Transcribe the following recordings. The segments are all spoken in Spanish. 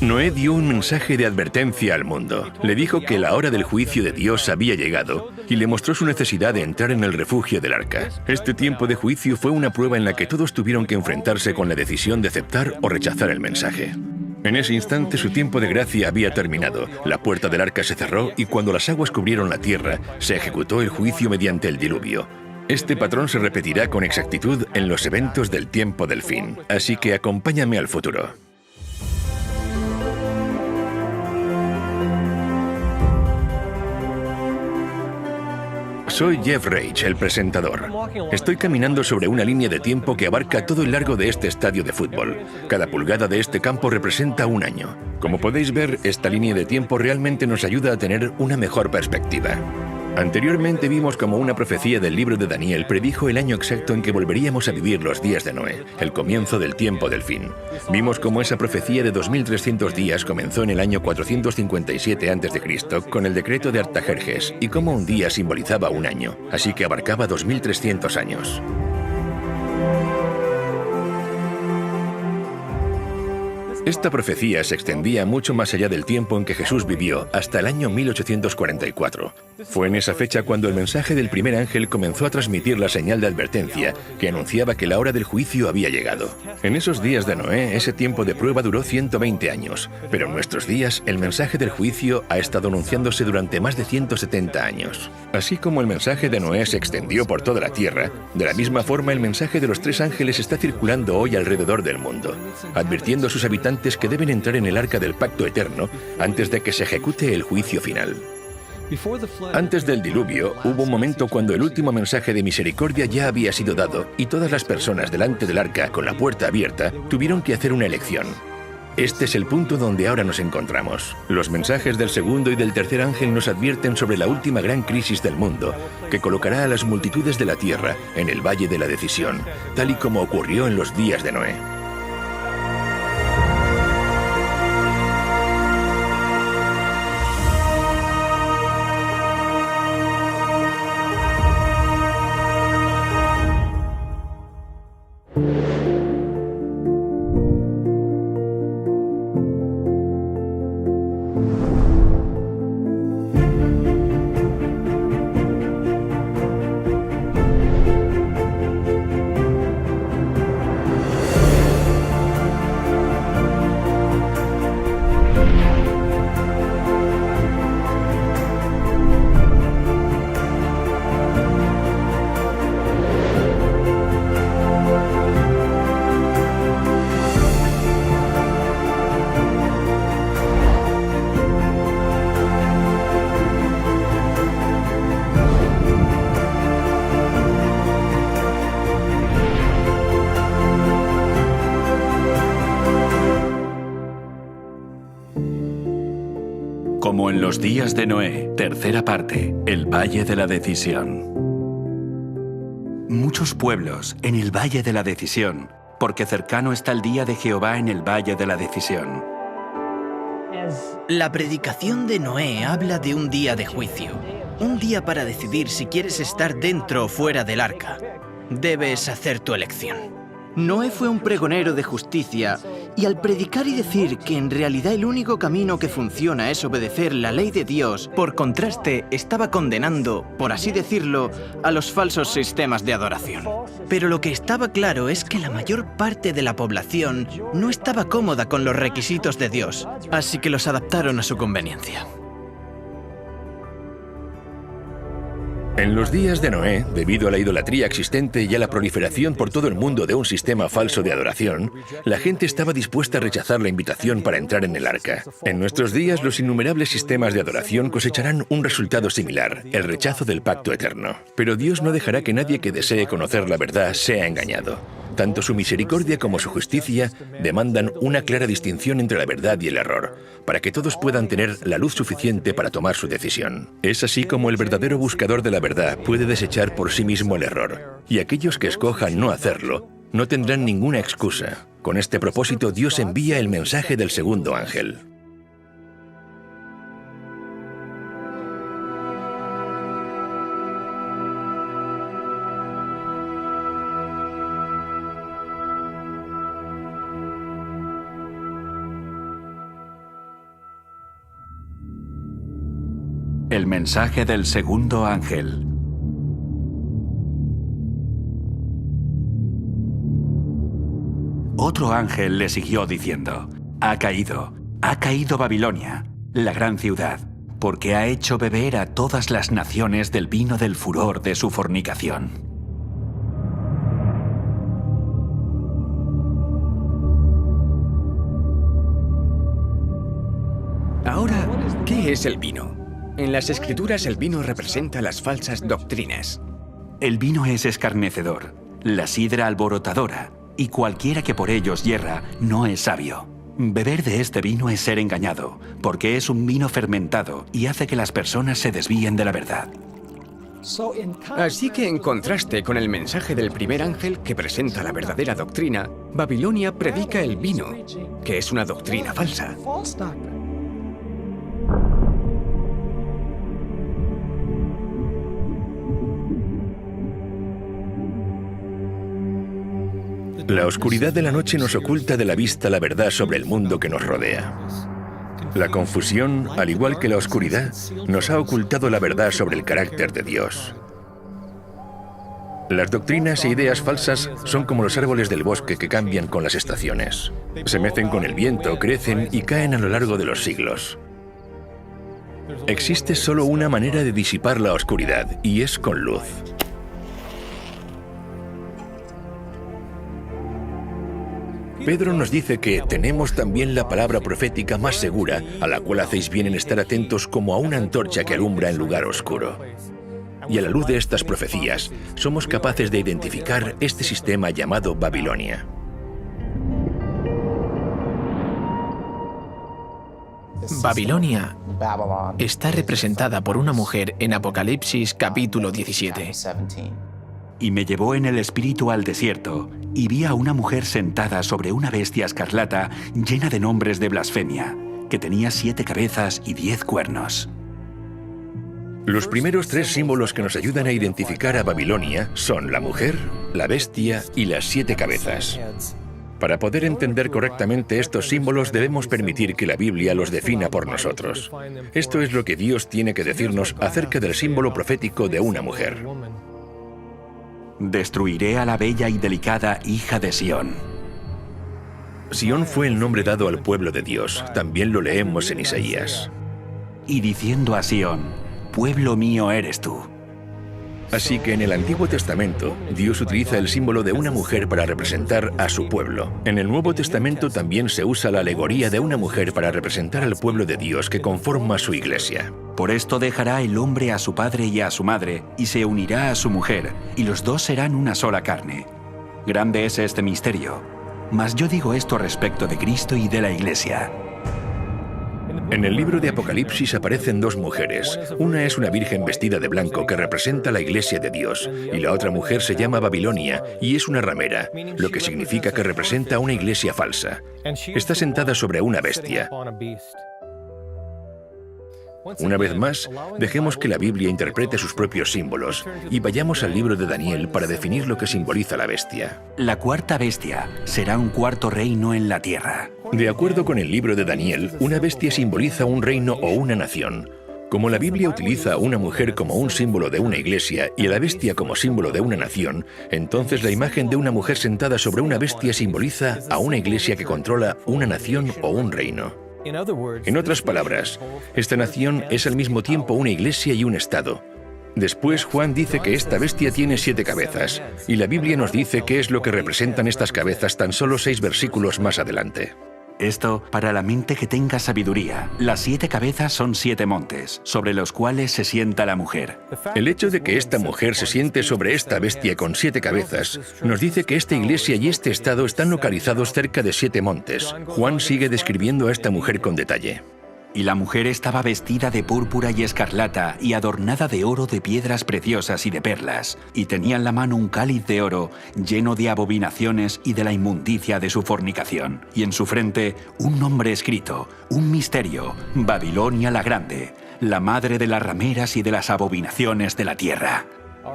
Noé dio un mensaje de advertencia al mundo. Le dijo que la hora del juicio de Dios había llegado y le mostró su necesidad de entrar en el refugio del arca. Este tiempo de juicio fue una prueba en la que todos tuvieron que enfrentarse con la decisión de aceptar o rechazar el mensaje. En ese instante su tiempo de gracia había terminado. La puerta del arca se cerró y cuando las aguas cubrieron la tierra, se ejecutó el juicio mediante el diluvio. Este patrón se repetirá con exactitud en los eventos del tiempo del fin. Así que acompáñame al futuro. Soy Jeff Rage, el presentador. Estoy caminando sobre una línea de tiempo que abarca todo el largo de este estadio de fútbol. Cada pulgada de este campo representa un año. Como podéis ver, esta línea de tiempo realmente nos ayuda a tener una mejor perspectiva. Anteriormente vimos cómo una profecía del libro de Daniel predijo el año exacto en que volveríamos a vivir los días de Noé, el comienzo del tiempo del fin. Vimos cómo esa profecía de 2300 días comenzó en el año 457 a.C. con el decreto de Artajerjes y cómo un día simbolizaba un año, así que abarcaba 2300 años. Esta profecía se extendía mucho más allá del tiempo en que Jesús vivió, hasta el año 1844. Fue en esa fecha cuando el mensaje del primer ángel comenzó a transmitir la señal de advertencia que anunciaba que la hora del juicio había llegado. En esos días de Noé, ese tiempo de prueba duró 120 años, pero en nuestros días, el mensaje del juicio ha estado anunciándose durante más de 170 años. Así como el mensaje de Noé se extendió por toda la tierra, de la misma forma el mensaje de los tres ángeles está circulando hoy alrededor del mundo, advirtiendo a sus habitantes que deben entrar en el arca del pacto eterno antes de que se ejecute el juicio final. Antes del diluvio, hubo un momento cuando el último mensaje de misericordia ya había sido dado y todas las personas delante del arca, con la puerta abierta, tuvieron que hacer una elección. Este es el punto donde ahora nos encontramos. Los mensajes del segundo y del tercer ángel nos advierten sobre la última gran crisis del mundo, que colocará a las multitudes de la tierra en el valle de la decisión, tal y como ocurrió en los días de Noé. Como en los días de Noé, tercera parte, el Valle de la Decisión. Muchos pueblos en el Valle de la Decisión, porque cercano está el día de Jehová en el Valle de la Decisión. La predicación de Noé habla de un día de juicio, un día para decidir si quieres estar dentro o fuera del arca. Debes hacer tu elección. Noé fue un pregonero de justicia y al predicar y decir que en realidad el único camino que funciona es obedecer la ley de Dios, por contraste estaba condenando, por así decirlo, a los falsos sistemas de adoración. Pero lo que estaba claro es que la mayor parte de la población no estaba cómoda con los requisitos de Dios, así que los adaptaron a su conveniencia. En los días de Noé, debido a la idolatría existente y a la proliferación por todo el mundo de un sistema falso de adoración, la gente estaba dispuesta a rechazar la invitación para entrar en el arca. En nuestros días, los innumerables sistemas de adoración cosecharán un resultado similar, el rechazo del pacto eterno. Pero Dios no dejará que nadie que desee conocer la verdad sea engañado. Tanto su misericordia como su justicia demandan una clara distinción entre la verdad y el error, para que todos puedan tener la luz suficiente para tomar su decisión. Es así como el verdadero buscador de la verdad puede desechar por sí mismo el error, y aquellos que escojan no hacerlo no tendrán ninguna excusa. Con este propósito, Dios envía el mensaje del segundo ángel. El mensaje del segundo ángel. Otro ángel le siguió diciendo: ha caído Babilonia, la gran ciudad, porque ha hecho beber a todas las naciones del vino del furor de su fornicación. Ahora, ¿qué es el vino? En las Escrituras el vino representa las falsas doctrinas. El vino es escarnecedor, la sidra alborotadora, y cualquiera que por ellos yerra no es sabio. Beber de este vino es ser engañado, porque es un vino fermentado y hace que las personas se desvíen de la verdad. Así que en contraste con el mensaje del primer ángel que presenta la verdadera doctrina, Babilonia predica el vino, que es una doctrina falsa. La oscuridad de la noche nos oculta de la vista la verdad sobre el mundo que nos rodea. La confusión, al igual que la oscuridad, nos ha ocultado la verdad sobre el carácter de Dios. Las doctrinas e ideas falsas son como los árboles del bosque que cambian con las estaciones. Se mecen con el viento, crecen y caen a lo largo de los siglos. Existe solo una manera de disipar la oscuridad, y es con luz. Pedro nos dice que tenemos también la palabra profética más segura, a la cual hacéis bien en estar atentos como a una antorcha que alumbra en lugar oscuro. Y a la luz de estas profecías, somos capaces de identificar este sistema llamado Babilonia. Babilonia está representada por una mujer en Apocalipsis capítulo 17. Y me llevó en el espíritu al desierto, y vi a una mujer sentada sobre una bestia escarlata llena de nombres de blasfemia, que tenía 7 cabezas y 10 cuernos. Los primeros 3 símbolos que nos ayudan a identificar a Babilonia son la mujer, la bestia y las 7 cabezas. Para poder entender correctamente estos símbolos debemos permitir que la Biblia los defina por nosotros. Esto es lo que Dios tiene que decirnos acerca del símbolo profético de una mujer. Destruiré a la bella y delicada hija de Sión. Sión fue el nombre dado al pueblo de Dios. También lo leemos en Isaías. Y diciendo a Sión: pueblo mío eres tú. Así que en el Antiguo Testamento, Dios utiliza el símbolo de una mujer para representar a su pueblo. En el Nuevo Testamento también se usa la alegoría de una mujer para representar al pueblo de Dios que conforma su iglesia. Por esto dejará el hombre a su padre y a su madre, y se unirá a su mujer, y los dos serán una sola carne. Grande es este misterio, mas yo digo esto respecto de Cristo y de la iglesia. En el libro de Apocalipsis aparecen 2 mujeres. Una es una virgen vestida de blanco que representa la iglesia de Dios, y la otra mujer se llama Babilonia y es una ramera, lo que significa que representa una iglesia falsa. Está sentada sobre una bestia. Una vez más, dejemos que la Biblia interprete sus propios símbolos y vayamos al libro de Daniel para definir lo que simboliza la bestia. La cuarta bestia será un cuarto reino en la tierra. De acuerdo con el libro de Daniel, una bestia simboliza un reino o una nación. Como la Biblia utiliza a una mujer como un símbolo de una iglesia y a la bestia como símbolo de una nación, entonces la imagen de una mujer sentada sobre una bestia simboliza a una iglesia que controla una nación o un reino. En otras palabras, esta nación es al mismo tiempo una iglesia y un estado. Después Juan dice que esta bestia tiene 7 cabezas, y la Biblia nos dice qué es lo que representan estas cabezas tan solo 6 versículos más adelante. Esto para la mente que tenga sabiduría. Las 7 cabezas son 7 montes, sobre los cuales se sienta la mujer. El hecho de que esta mujer se siente sobre esta bestia con 7 cabezas nos dice que esta iglesia y este estado están localizados cerca de 7 montes. Juan sigue describiendo a esta mujer con detalle. Y la mujer estaba vestida de púrpura y escarlata y adornada de oro, de piedras preciosas y de perlas, y tenía en la mano un cáliz de oro lleno de abominaciones y de la inmundicia de su fornicación, y en su frente un nombre escrito, un misterio: Babilonia la Grande, la madre de las rameras y de las abominaciones de la tierra.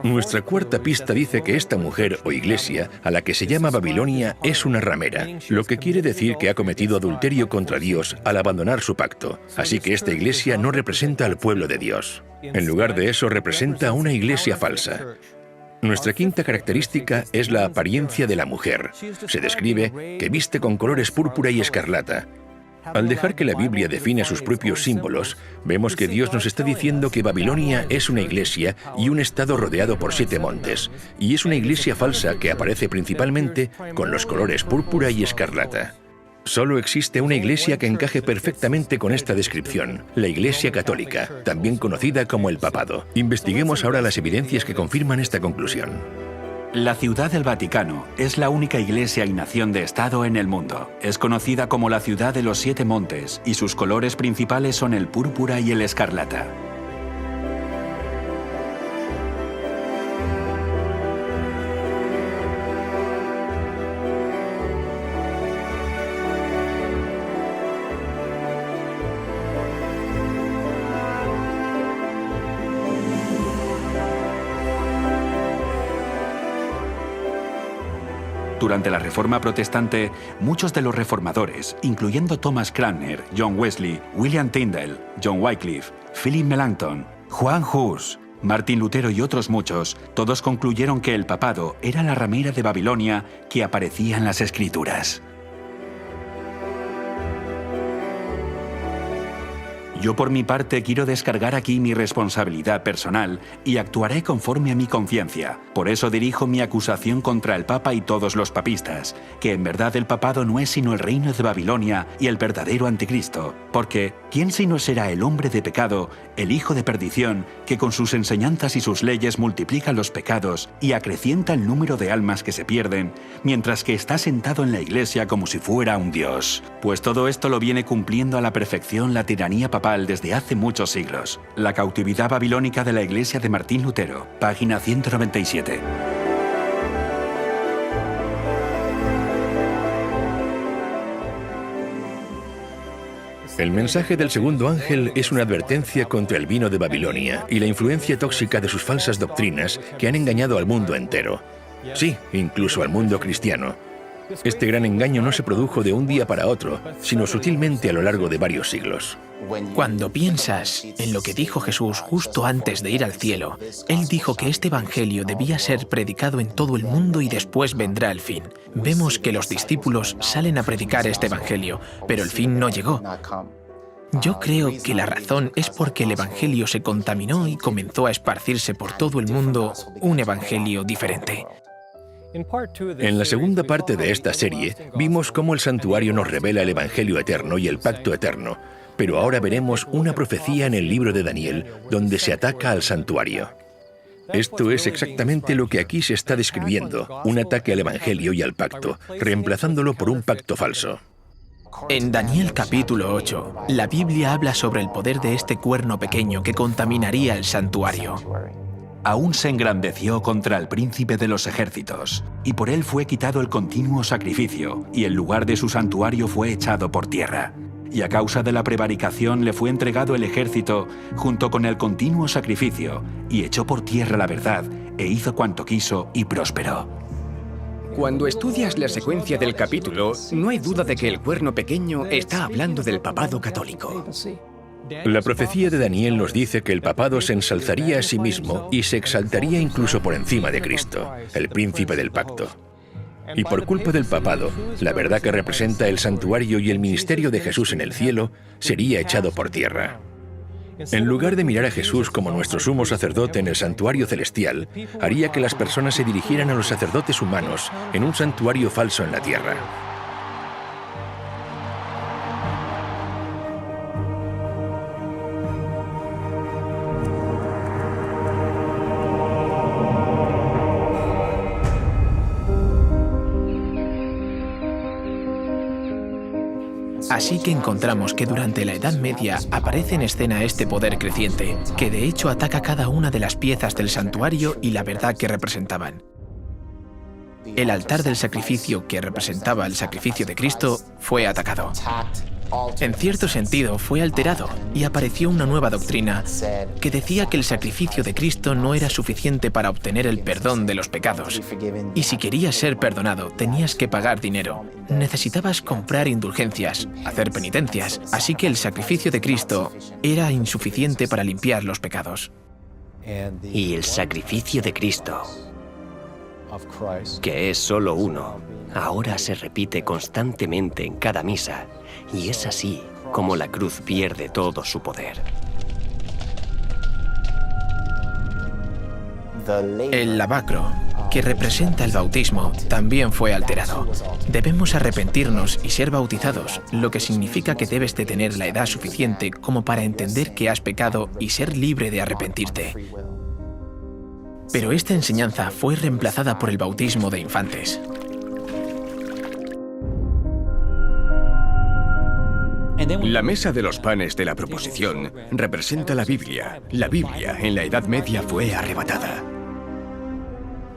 Nuestra cuarta pista dice que esta mujer o iglesia, a la que se llama Babilonia, es una ramera, lo que quiere decir que ha cometido adulterio contra Dios al abandonar su pacto. Así que esta iglesia no representa al pueblo de Dios. En lugar de eso, representa a una iglesia falsa. Nuestra quinta característica es la apariencia de la mujer. Se describe que viste con colores púrpura y escarlata. Al dejar que la Biblia define sus propios símbolos, vemos que Dios nos está diciendo que Babilonia es una iglesia y un estado rodeado por 7 montes, y es una iglesia falsa que aparece principalmente con los colores púrpura y escarlata. Solo existe una iglesia que encaje perfectamente con esta descripción, la Iglesia Católica, también conocida como el Papado. Investiguemos ahora las evidencias que confirman esta conclusión. La Ciudad del Vaticano es la única iglesia y nación de Estado en el mundo. Es conocida como la Ciudad de los 7 Montes y sus colores principales son el púrpura y el escarlata. Durante la Reforma Protestante, muchos de los reformadores, incluyendo Thomas Cranmer, John Wesley, William Tyndale, John Wycliffe, Philip Melanchthon, Juan Hus, Martín Lutero y otros muchos, todos concluyeron que el papado era la ramera de Babilonia que aparecía en las Escrituras. Yo por mi parte quiero descargar aquí mi responsabilidad personal y actuaré conforme a mi conciencia. Por eso dirijo mi acusación contra el Papa y todos los papistas, que en verdad el papado no es sino el reino de Babilonia y el verdadero anticristo. Porque, ¿quién sino será el hombre de pecado, el hijo de perdición, que con sus enseñanzas y sus leyes multiplica los pecados y acrecienta el número de almas que se pierden, mientras que está sentado en la iglesia como si fuera un dios? Pues todo esto lo viene cumpliendo a la perfección la tiranía papal desde hace muchos siglos. La cautividad babilónica de la iglesia de Martín Lutero, página 197. El mensaje del segundo ángel es una advertencia contra el vino de Babilonia y la influencia tóxica de sus falsas doctrinas que han engañado al mundo entero. Sí, incluso al mundo cristiano. Este gran engaño no se produjo de un día para otro, sino sutilmente a lo largo de varios siglos. Cuando piensas en lo que dijo Jesús justo antes de ir al cielo, Él dijo que este evangelio debía ser predicado en todo el mundo y después vendrá el fin. Vemos que los discípulos salen a predicar este evangelio, pero el fin no llegó. Yo creo que la razón es porque el evangelio se contaminó y comenzó a esparcirse por todo el mundo un evangelio diferente. En la segunda parte de esta serie, vimos cómo el santuario nos revela el Evangelio eterno y el pacto eterno, pero ahora veremos una profecía en el libro de Daniel donde se ataca al santuario. Esto es exactamente lo que aquí se está describiendo, un ataque al Evangelio y al pacto, reemplazándolo por un pacto falso. En Daniel capítulo 8, la Biblia habla sobre el poder de este cuerno pequeño que contaminaría el santuario. Aún se engrandeció contra el príncipe de los ejércitos, y por él fue quitado el continuo sacrificio, y el lugar de su santuario fue echado por tierra. Y a causa de la prevaricación le fue entregado el ejército junto con el continuo sacrificio, y echó por tierra la verdad, e hizo cuanto quiso y prosperó. Cuando estudias la secuencia del capítulo, no hay duda de que el cuerno pequeño está hablando del papado católico. La profecía de Daniel nos dice que el papado se ensalzaría a sí mismo y se exaltaría incluso por encima de Cristo, el príncipe del pacto. Y por culpa del papado, la verdad que representa el santuario y el ministerio de Jesús en el cielo sería echado por tierra. En lugar de mirar a Jesús como nuestro sumo sacerdote en el santuario celestial, haría que las personas se dirigieran a los sacerdotes humanos en un santuario falso en la tierra. Así que encontramos que durante la Edad Media aparece en escena este poder creciente, que de hecho ataca cada una de las piezas del santuario y la verdad que representaban. El altar del sacrificio, que representaba el sacrificio de Cristo, fue atacado. En cierto sentido, fue alterado y apareció una nueva doctrina que decía que el sacrificio de Cristo no era suficiente para obtener el perdón de los pecados. Y si querías ser perdonado, tenías que pagar dinero. Necesitabas comprar indulgencias, hacer penitencias, así que el sacrificio de Cristo era insuficiente para limpiar los pecados. Y el sacrificio de Cristo, que es solo uno, ahora se repite constantemente en cada misa, y es así como la cruz pierde todo su poder. El lavacro, que representa el bautismo, también fue alterado. Debemos arrepentirnos y ser bautizados, lo que significa que debes de tener la edad suficiente como para entender que has pecado y ser libre de arrepentirte. Pero esta enseñanza fue reemplazada por el bautismo de infantes. La mesa de los panes de la proposición representa la Biblia. La Biblia en la Edad Media fue arrebatada.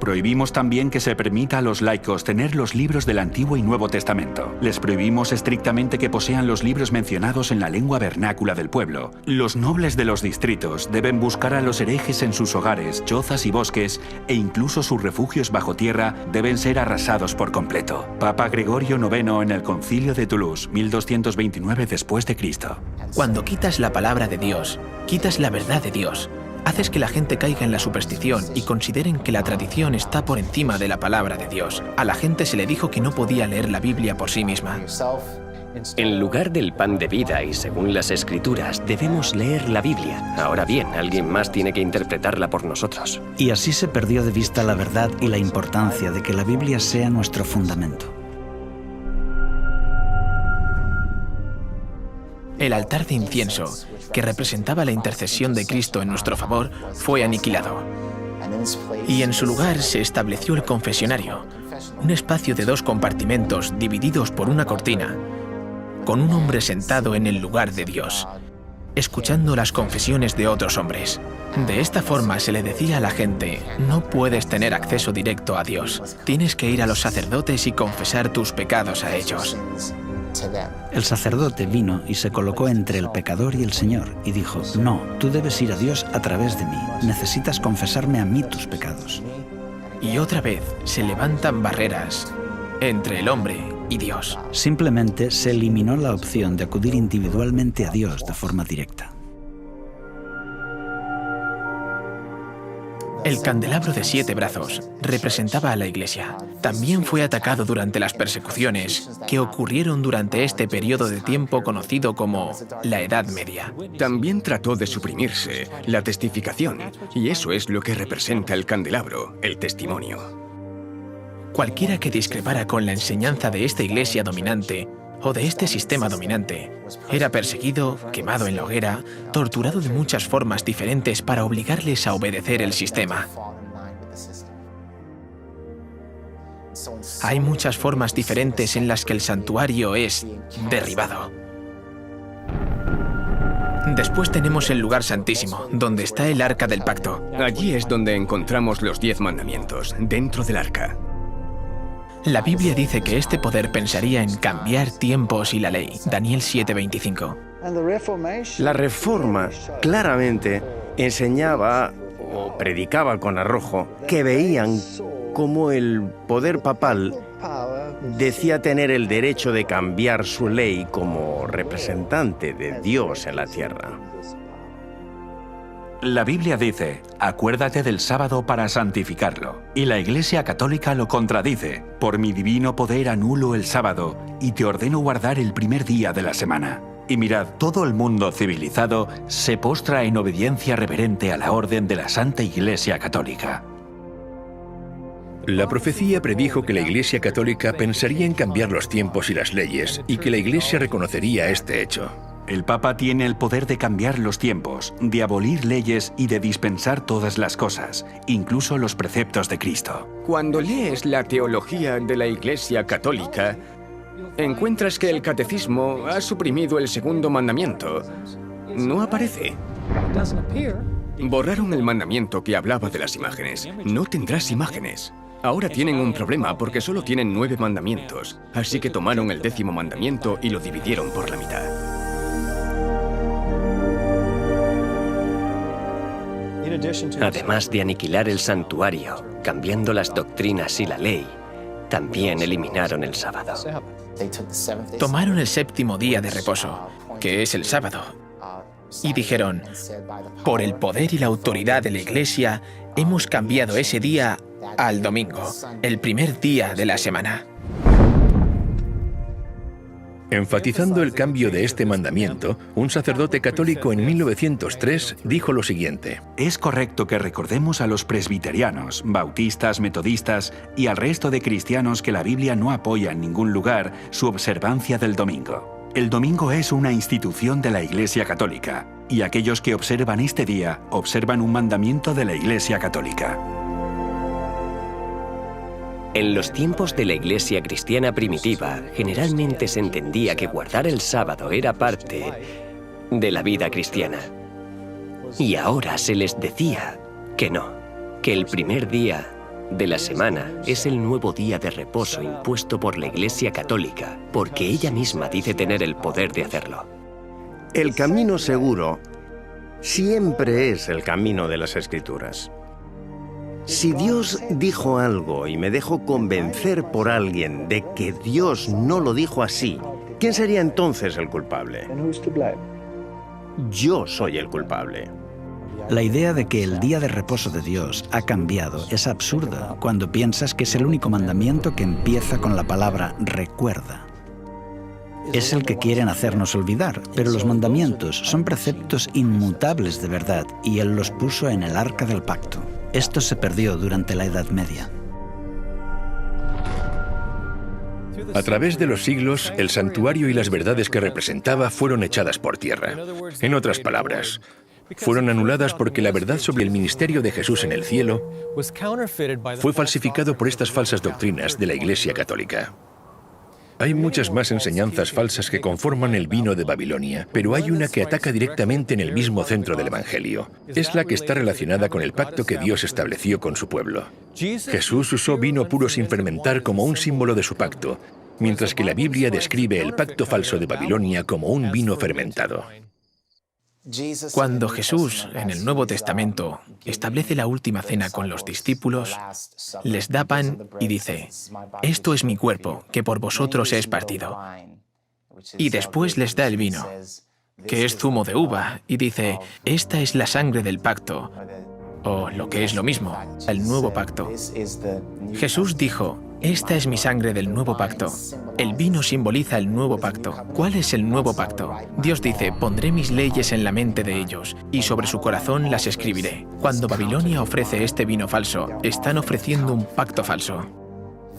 Prohibimos también que se permita a los laicos tener los libros del Antiguo y Nuevo Testamento. Les prohibimos estrictamente que posean los libros mencionados en la lengua vernácula del pueblo. Los nobles de los distritos deben buscar a los herejes en sus hogares, chozas y bosques, e incluso sus refugios bajo tierra deben ser arrasados por completo. Papa Gregorio IX en el Concilio de Toulouse, 1229 después de Cristo. Cuando quitas la palabra de Dios, quitas la verdad de Dios. Haces que la gente caiga en la superstición y consideren que la tradición está por encima de la palabra de Dios. A la gente se le dijo que no podía leer la Biblia por sí misma. En lugar del pan de vida y según las Escrituras, debemos leer la Biblia. Ahora bien, alguien más tiene que interpretarla por nosotros. Y así se perdió de vista la verdad y la importancia de que la Biblia sea nuestro fundamento. El altar de incienso, que representaba la intercesión de Cristo en nuestro favor, fue aniquilado. Y en su lugar se estableció el confesionario, un espacio de 2 compartimentos divididos por una cortina, con un hombre sentado en el lugar de Dios, escuchando las confesiones de otros hombres. De esta forma se le decía a la gente: no puedes tener acceso directo a Dios, tienes que ir a los sacerdotes y confesar tus pecados a ellos. El sacerdote vino y se colocó entre el pecador y el Señor y dijo: no, tú debes ir a Dios a través de mí, necesitas confesarme a mí tus pecados. Y otra vez se levantan barreras entre el hombre y Dios. Simplemente se eliminó la opción de acudir individualmente a Dios de forma directa. El candelabro de 7 brazos representaba a la Iglesia. También fue atacado durante las persecuciones que ocurrieron durante este periodo de tiempo conocido como la Edad Media. También trató de suprimirse la testificación, y eso es lo que representa el candelabro, el testimonio. Cualquiera que discrepara con la enseñanza de esta Iglesia dominante o de este sistema dominante era perseguido, quemado en la hoguera, torturado de muchas formas diferentes para obligarles a obedecer el sistema. Hay muchas formas diferentes en las que el santuario es derribado. Después tenemos el lugar santísimo, donde está el Arca del Pacto. Allí es donde encontramos los 10 mandamientos, dentro del arca. La Biblia dice que este poder pensaría en cambiar tiempos y la ley. Daniel 7:25. La Reforma claramente enseñaba o predicaba con arrojo que veían cómo el poder papal decía tener el derecho de cambiar su ley como representante de Dios en la tierra. La Biblia dice: acuérdate del sábado para santificarlo. Y la Iglesia Católica lo contradice: por mi divino poder anulo el sábado y te ordeno guardar el primer día de la semana. Y mirad, todo el mundo civilizado se postra en obediencia reverente a la orden de la Santa Iglesia Católica. La profecía predijo que la Iglesia Católica pensaría en cambiar los tiempos y las leyes, y que la Iglesia reconocería este hecho. El Papa tiene el poder de cambiar los tiempos, de abolir leyes y de dispensar todas las cosas, incluso los preceptos de Cristo. Cuando lees la teología de la Iglesia Católica, encuentras que el catecismo ha suprimido el 2.º mandamiento. No aparece. Borraron el mandamiento que hablaba de las imágenes. No tendrás imágenes. Ahora tienen un problema porque solo tienen 9 mandamientos, así que tomaron el 10º mandamiento y lo dividieron por la mitad. Además de aniquilar el santuario, cambiando las doctrinas y la ley, también eliminaron el sábado. Tomaron el 7º día de reposo, que es el sábado, y dijeron, por el poder y la autoridad de la Iglesia, hemos cambiado ese día al domingo, el primer día de la semana. Enfatizando el cambio de este mandamiento, un sacerdote católico en 1903 dijo lo siguiente: Es correcto que recordemos a los presbiterianos, bautistas, metodistas y al resto de cristianos que la Biblia no apoya en ningún lugar su observancia del domingo. El domingo es una institución de la Iglesia Católica, y aquellos que observan este día observan un mandamiento de la Iglesia Católica. En los tiempos de la Iglesia cristiana primitiva, generalmente se entendía que guardar el sábado era parte de la vida cristiana. Y ahora se les decía que no, que el primer día de la semana es el nuevo día de reposo impuesto por la Iglesia Católica, porque ella misma dice tener el poder de hacerlo. El camino seguro siempre es el camino de las Escrituras. Si Dios dijo algo y me dejo convencer por alguien de que Dios no lo dijo así, ¿quién sería entonces el culpable? Yo soy el culpable. La idea de que el día de reposo de Dios ha cambiado es absurda cuando piensas que es el único mandamiento que empieza con la palabra recuerda. Es el que quieren hacernos olvidar, pero los mandamientos son preceptos inmutables de verdad y Él los puso en el arca del pacto. Esto se perdió durante la Edad Media. A través de los siglos, el santuario y las verdades que representaba fueron echadas por tierra. En otras palabras, fueron anuladas porque la verdad sobre el ministerio de Jesús en el cielo fue falsificado por estas falsas doctrinas de la Iglesia Católica. Hay muchas más enseñanzas falsas que conforman el vino de Babilonia, pero hay una que ataca directamente en el mismo centro del Evangelio. Es la que está relacionada con el pacto que Dios estableció con su pueblo. Jesús usó vino puro sin fermentar como un símbolo de su pacto, mientras que la Biblia describe el pacto falso de Babilonia como un vino fermentado. Cuando Jesús, en el Nuevo Testamento, establece la última cena con los discípulos, les da pan y dice, «Esto es mi cuerpo, que por vosotros es partido». Y después les da el vino, que es zumo de uva, y dice, «Esta es la sangre del pacto», o lo que es lo mismo, el nuevo pacto. Jesús dijo, «Esta es mi sangre del nuevo pacto». El vino simboliza el nuevo pacto. ¿Cuál es el nuevo pacto? Dios dice, «Pondré mis leyes en la mente de ellos, y sobre su corazón las escribiré». Cuando Babilonia ofrece este vino falso, están ofreciendo un pacto falso.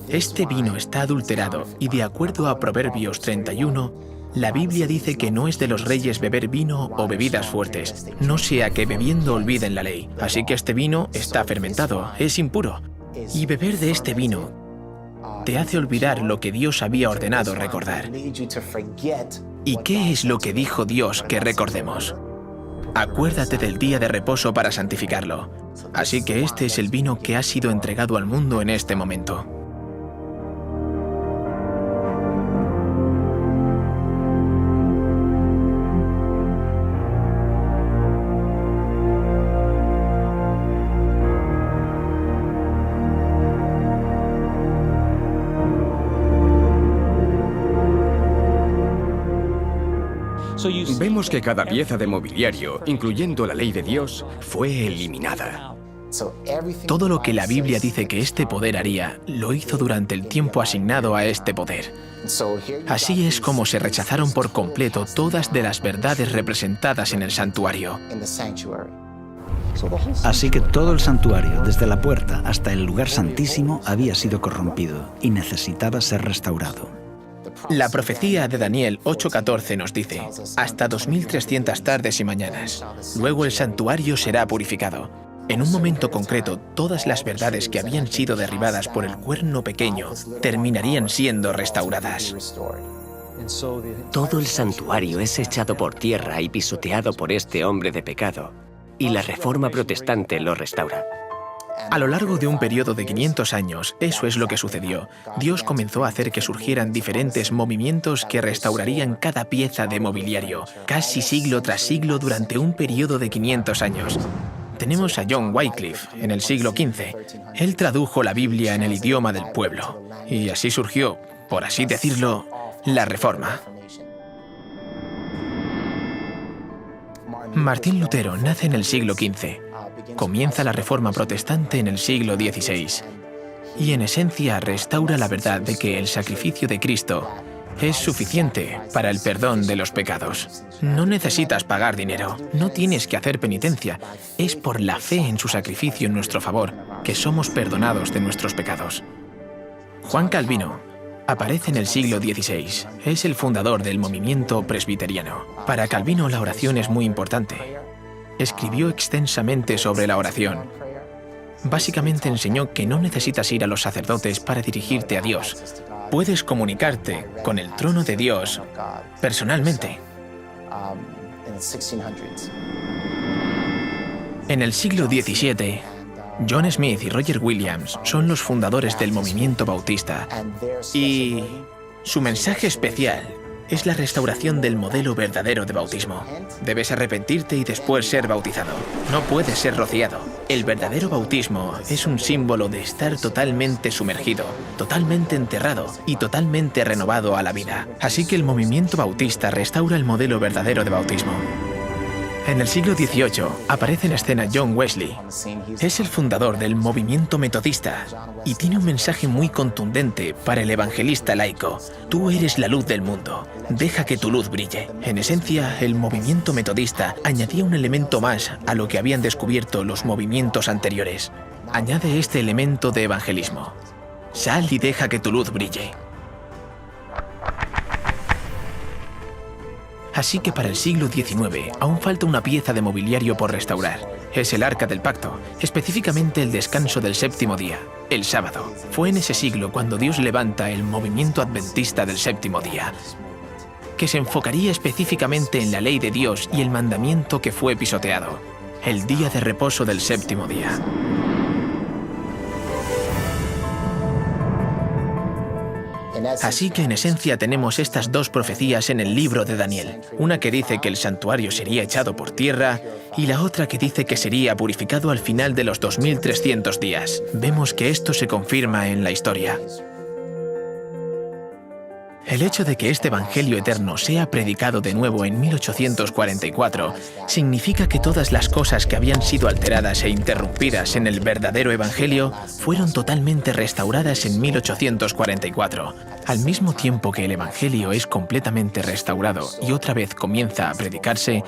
Este vino está adulterado, y de acuerdo a Proverbios 31, la Biblia dice que no es de los reyes beber vino o bebidas fuertes, no sea que bebiendo olviden la ley. Así que este vino está fermentado, es impuro. Y beber de este vino te hace olvidar lo que Dios había ordenado recordar. ¿Y qué es lo que dijo Dios que recordemos? Acuérdate del día de reposo para santificarlo. Así que este es el vino que ha sido entregado al mundo en este momento. Vemos que cada pieza de mobiliario, incluyendo la ley de Dios, fue eliminada. Todo lo que la Biblia dice que este poder haría, lo hizo durante el tiempo asignado a este poder. Así es como se rechazaron por completo todas de las verdades representadas en el santuario. Así que todo el santuario, desde la puerta hasta el lugar santísimo, había sido corrompido y necesitaba ser restaurado. La profecía de Daniel 8:14 nos dice, hasta 2300 tardes y mañanas. Luego el santuario será purificado. En un momento concreto, todas las verdades que habían sido derribadas por el cuerno pequeño terminarían siendo restauradas. Todo el santuario es echado por tierra y pisoteado por este hombre de pecado, y la Reforma protestante lo restaura. A lo largo de un periodo de 500 años, eso es lo que sucedió. Dios comenzó a hacer que surgieran diferentes movimientos que restaurarían cada pieza de mobiliario, casi siglo tras siglo durante un periodo de 500 años. Tenemos a John Wycliffe en el siglo XV. Él tradujo la Biblia en el idioma del pueblo. Y así surgió, por así decirlo, la Reforma. Martín Lutero nace en el siglo XV. Comienza la Reforma protestante en el siglo XVI. Y en esencia restaura la verdad de que el sacrificio de Cristo es suficiente para el perdón de los pecados. No necesitas pagar dinero, no tienes que hacer penitencia. Es por la fe en su sacrificio en nuestro favor que somos perdonados de nuestros pecados. Juan Calvino aparece en el siglo XVI. Es el fundador del movimiento presbiteriano. Para Calvino la oración es muy importante. Escribió extensamente sobre la oración. Básicamente enseñó que no necesitas ir a los sacerdotes para dirigirte a Dios. Puedes comunicarte con el trono de Dios personalmente. En el siglo XVII, John Smith y Roger Williams son los fundadores del movimiento bautista. Y su mensaje especial es la restauración del modelo verdadero de bautismo. Debes arrepentirte y después ser bautizado. No puedes ser rociado. El verdadero bautismo es un símbolo de estar totalmente sumergido, totalmente enterrado y totalmente renovado a la vida. Así que el movimiento bautista restaura el modelo verdadero de bautismo. En el siglo XVIII aparece en escena John Wesley. Es el fundador del movimiento metodista y tiene un mensaje muy contundente para el evangelista laico. Tú eres la luz del mundo. Deja que tu luz brille. En esencia, el movimiento metodista añadía un elemento más a lo que habían descubierto los movimientos anteriores. Añade este elemento de evangelismo. Sal y deja que tu luz brille. Así que para el siglo XIX aún falta una pieza de mobiliario por restaurar. Es el Arca del Pacto, específicamente el descanso del séptimo día, el sábado. Fue en ese siglo cuando Dios levanta el movimiento adventista del séptimo día, que se enfocaría específicamente en la ley de Dios y el mandamiento que fue pisoteado, el día de reposo del séptimo día. Así que en esencia tenemos estas dos profecías en el libro de Daniel. Una que dice que el santuario sería echado por tierra y la otra que dice que sería purificado al final de los 2300 días. Vemos que esto se confirma en la historia. El hecho de que este Evangelio eterno sea predicado de nuevo en 1844 significa que todas las cosas que habían sido alteradas e interrumpidas en el verdadero Evangelio fueron totalmente restauradas en 1844. Al mismo tiempo que el Evangelio es completamente restaurado y otra vez comienza a predicarse,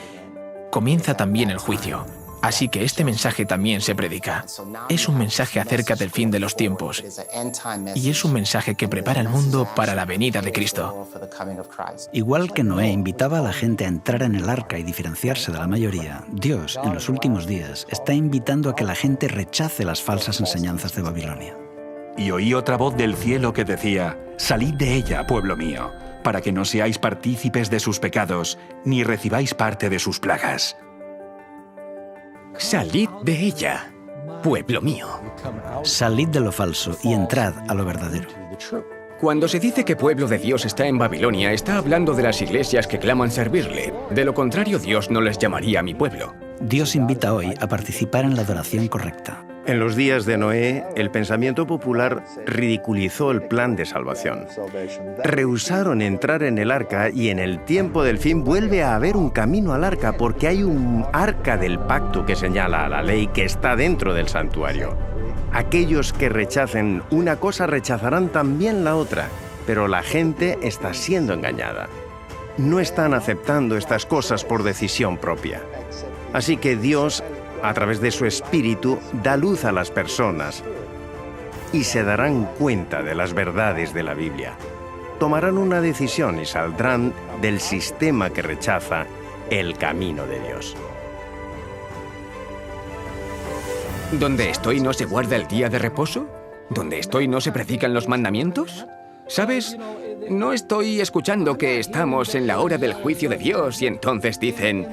comienza también el juicio. Así que este mensaje también se predica. Es un mensaje acerca del fin de los tiempos. Y es un mensaje que prepara al mundo para la venida de Cristo. Igual que Noé invitaba a la gente a entrar en el arca y diferenciarse de la mayoría, Dios, en los últimos días, está invitando a que la gente rechace las falsas enseñanzas de Babilonia. Y oí otra voz del cielo que decía: «Salid de ella, pueblo mío, para que no seáis partícipes de sus pecados, ni recibáis parte de sus plagas». Salid de ella, pueblo mío. Salid de lo falso y entrad a lo verdadero. Cuando se dice que pueblo de Dios está en Babilonia, está hablando de las iglesias que claman servirle. De lo contrario, Dios no les llamaría mi pueblo. Dios invita hoy a participar en la adoración correcta. En los días de Noé, el pensamiento popular ridiculizó el plan de salvación. Rehusaron entrar en el arca y en el tiempo del fin vuelve a haber un camino al arca porque hay un arca del pacto que señala a la ley que está dentro del santuario. Aquellos que rechacen una cosa rechazarán también la otra, pero la gente está siendo engañada. No están aceptando estas cosas por decisión propia. Así que Dios, a través de su espíritu, da luz a las personas y se darán cuenta de las verdades de la Biblia. Tomarán una decisión y saldrán del sistema que rechaza el camino de Dios. ¿Donde estoy no se guarda el día de reposo? ¿Donde estoy no se predican los mandamientos? ¿Sabes? No estoy escuchando que estamos en la hora del juicio de Dios y entonces dicen: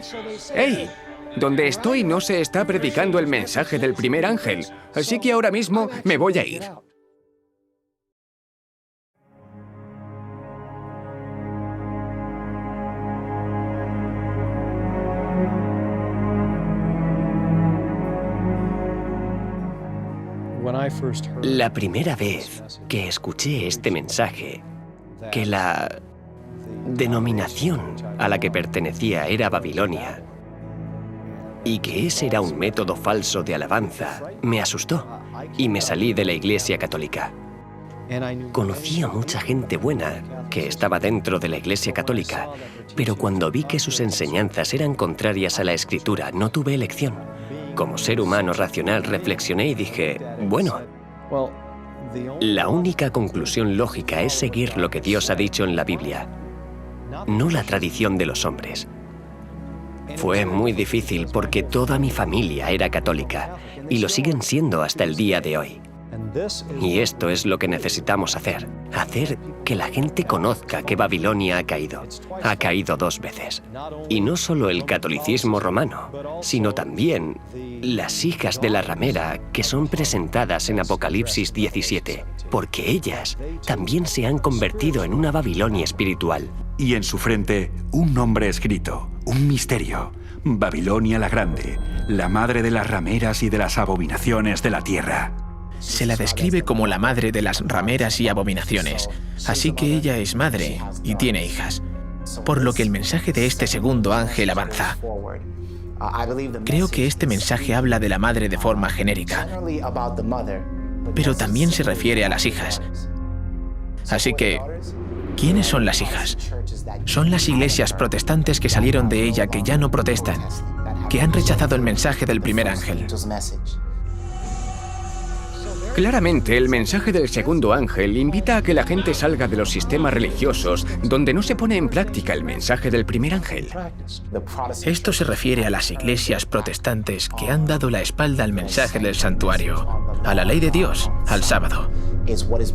«¡Hey! Donde estoy no se está predicando el mensaje del primer ángel, así que ahora mismo me voy a ir. La primera vez que escuché este mensaje, que la denominación a la que pertenecía era Babilonia, y que ese era un método falso de alabanza, me asustó y me salí de la Iglesia Católica. Conocí a mucha gente buena que estaba dentro de la Iglesia Católica, pero cuando vi que sus enseñanzas eran contrarias a la Escritura, no tuve elección. Como ser humano racional reflexioné y dije, bueno, la única conclusión lógica es seguir lo que Dios ha dicho en la Biblia, no la tradición de los hombres. Fue muy difícil porque toda mi familia era católica y lo siguen siendo hasta el día de hoy. Y esto es lo que necesitamos hacer que la gente conozca que Babilonia ha caído 2 veces. Y no solo el catolicismo romano, sino también las hijas de la ramera que son presentadas en Apocalipsis 17, porque ellas también se han convertido en una Babilonia espiritual. Y en su frente, un nombre escrito, un misterio: Babilonia la Grande, la madre de las rameras y de las abominaciones de la tierra. Se la describe como la madre de las rameras y abominaciones, así que ella es madre y tiene hijas, por lo que el mensaje de este segundo ángel avanza. Creo que este mensaje habla de la madre de forma genérica, pero también se refiere a las hijas. Así que, ¿quiénes son las hijas? Son las iglesias protestantes que salieron de ella, que ya no protestan, que han rechazado el mensaje del primer ángel. Claramente, el mensaje del segundo ángel invita a que la gente salga de los sistemas religiosos donde no se pone en práctica el mensaje del primer ángel. Esto se refiere a las iglesias protestantes que han dado la espalda al mensaje del santuario, a la ley de Dios, al sábado.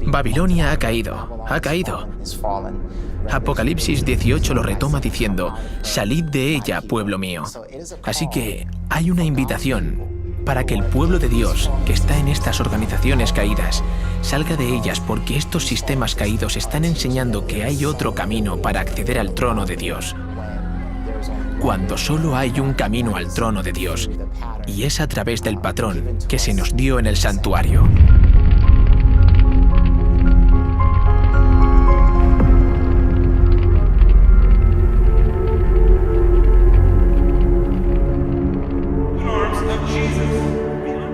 Babilonia ha caído. Apocalipsis 18 lo retoma diciendo, «Salid de ella, pueblo mío». Así que hay una invitación para que el pueblo de Dios, que está en estas organizaciones caídas, salga de ellas, porque estos sistemas caídos están enseñando que hay otro camino para acceder al trono de Dios. Cuando solo hay un camino al trono de Dios, y es a través del patrón que se nos dio en el santuario.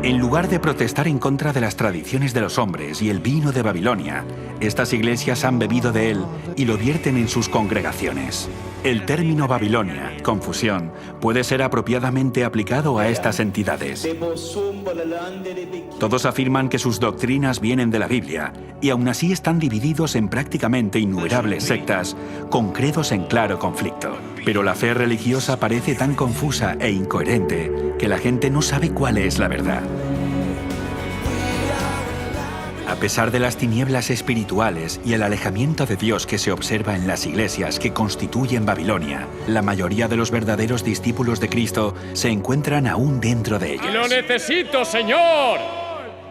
En lugar de protestar en contra de las tradiciones de los hombres y el vino de Babilonia, estas iglesias han bebido de él y lo vierten en sus congregaciones. El término Babilonia, confusión, puede ser apropiadamente aplicado a estas entidades. Todos afirman que sus doctrinas vienen de la Biblia y aún así están divididos en prácticamente innumerables sectas con credos en claro conflicto. Pero la fe religiosa parece tan confusa e incoherente que la gente no sabe cuál es la verdad. A pesar de las tinieblas espirituales y el alejamiento de Dios que se observa en las iglesias que constituyen Babilonia, la mayoría de los verdaderos discípulos de Cristo se encuentran aún dentro de ellas. ¡Lo necesito, Señor!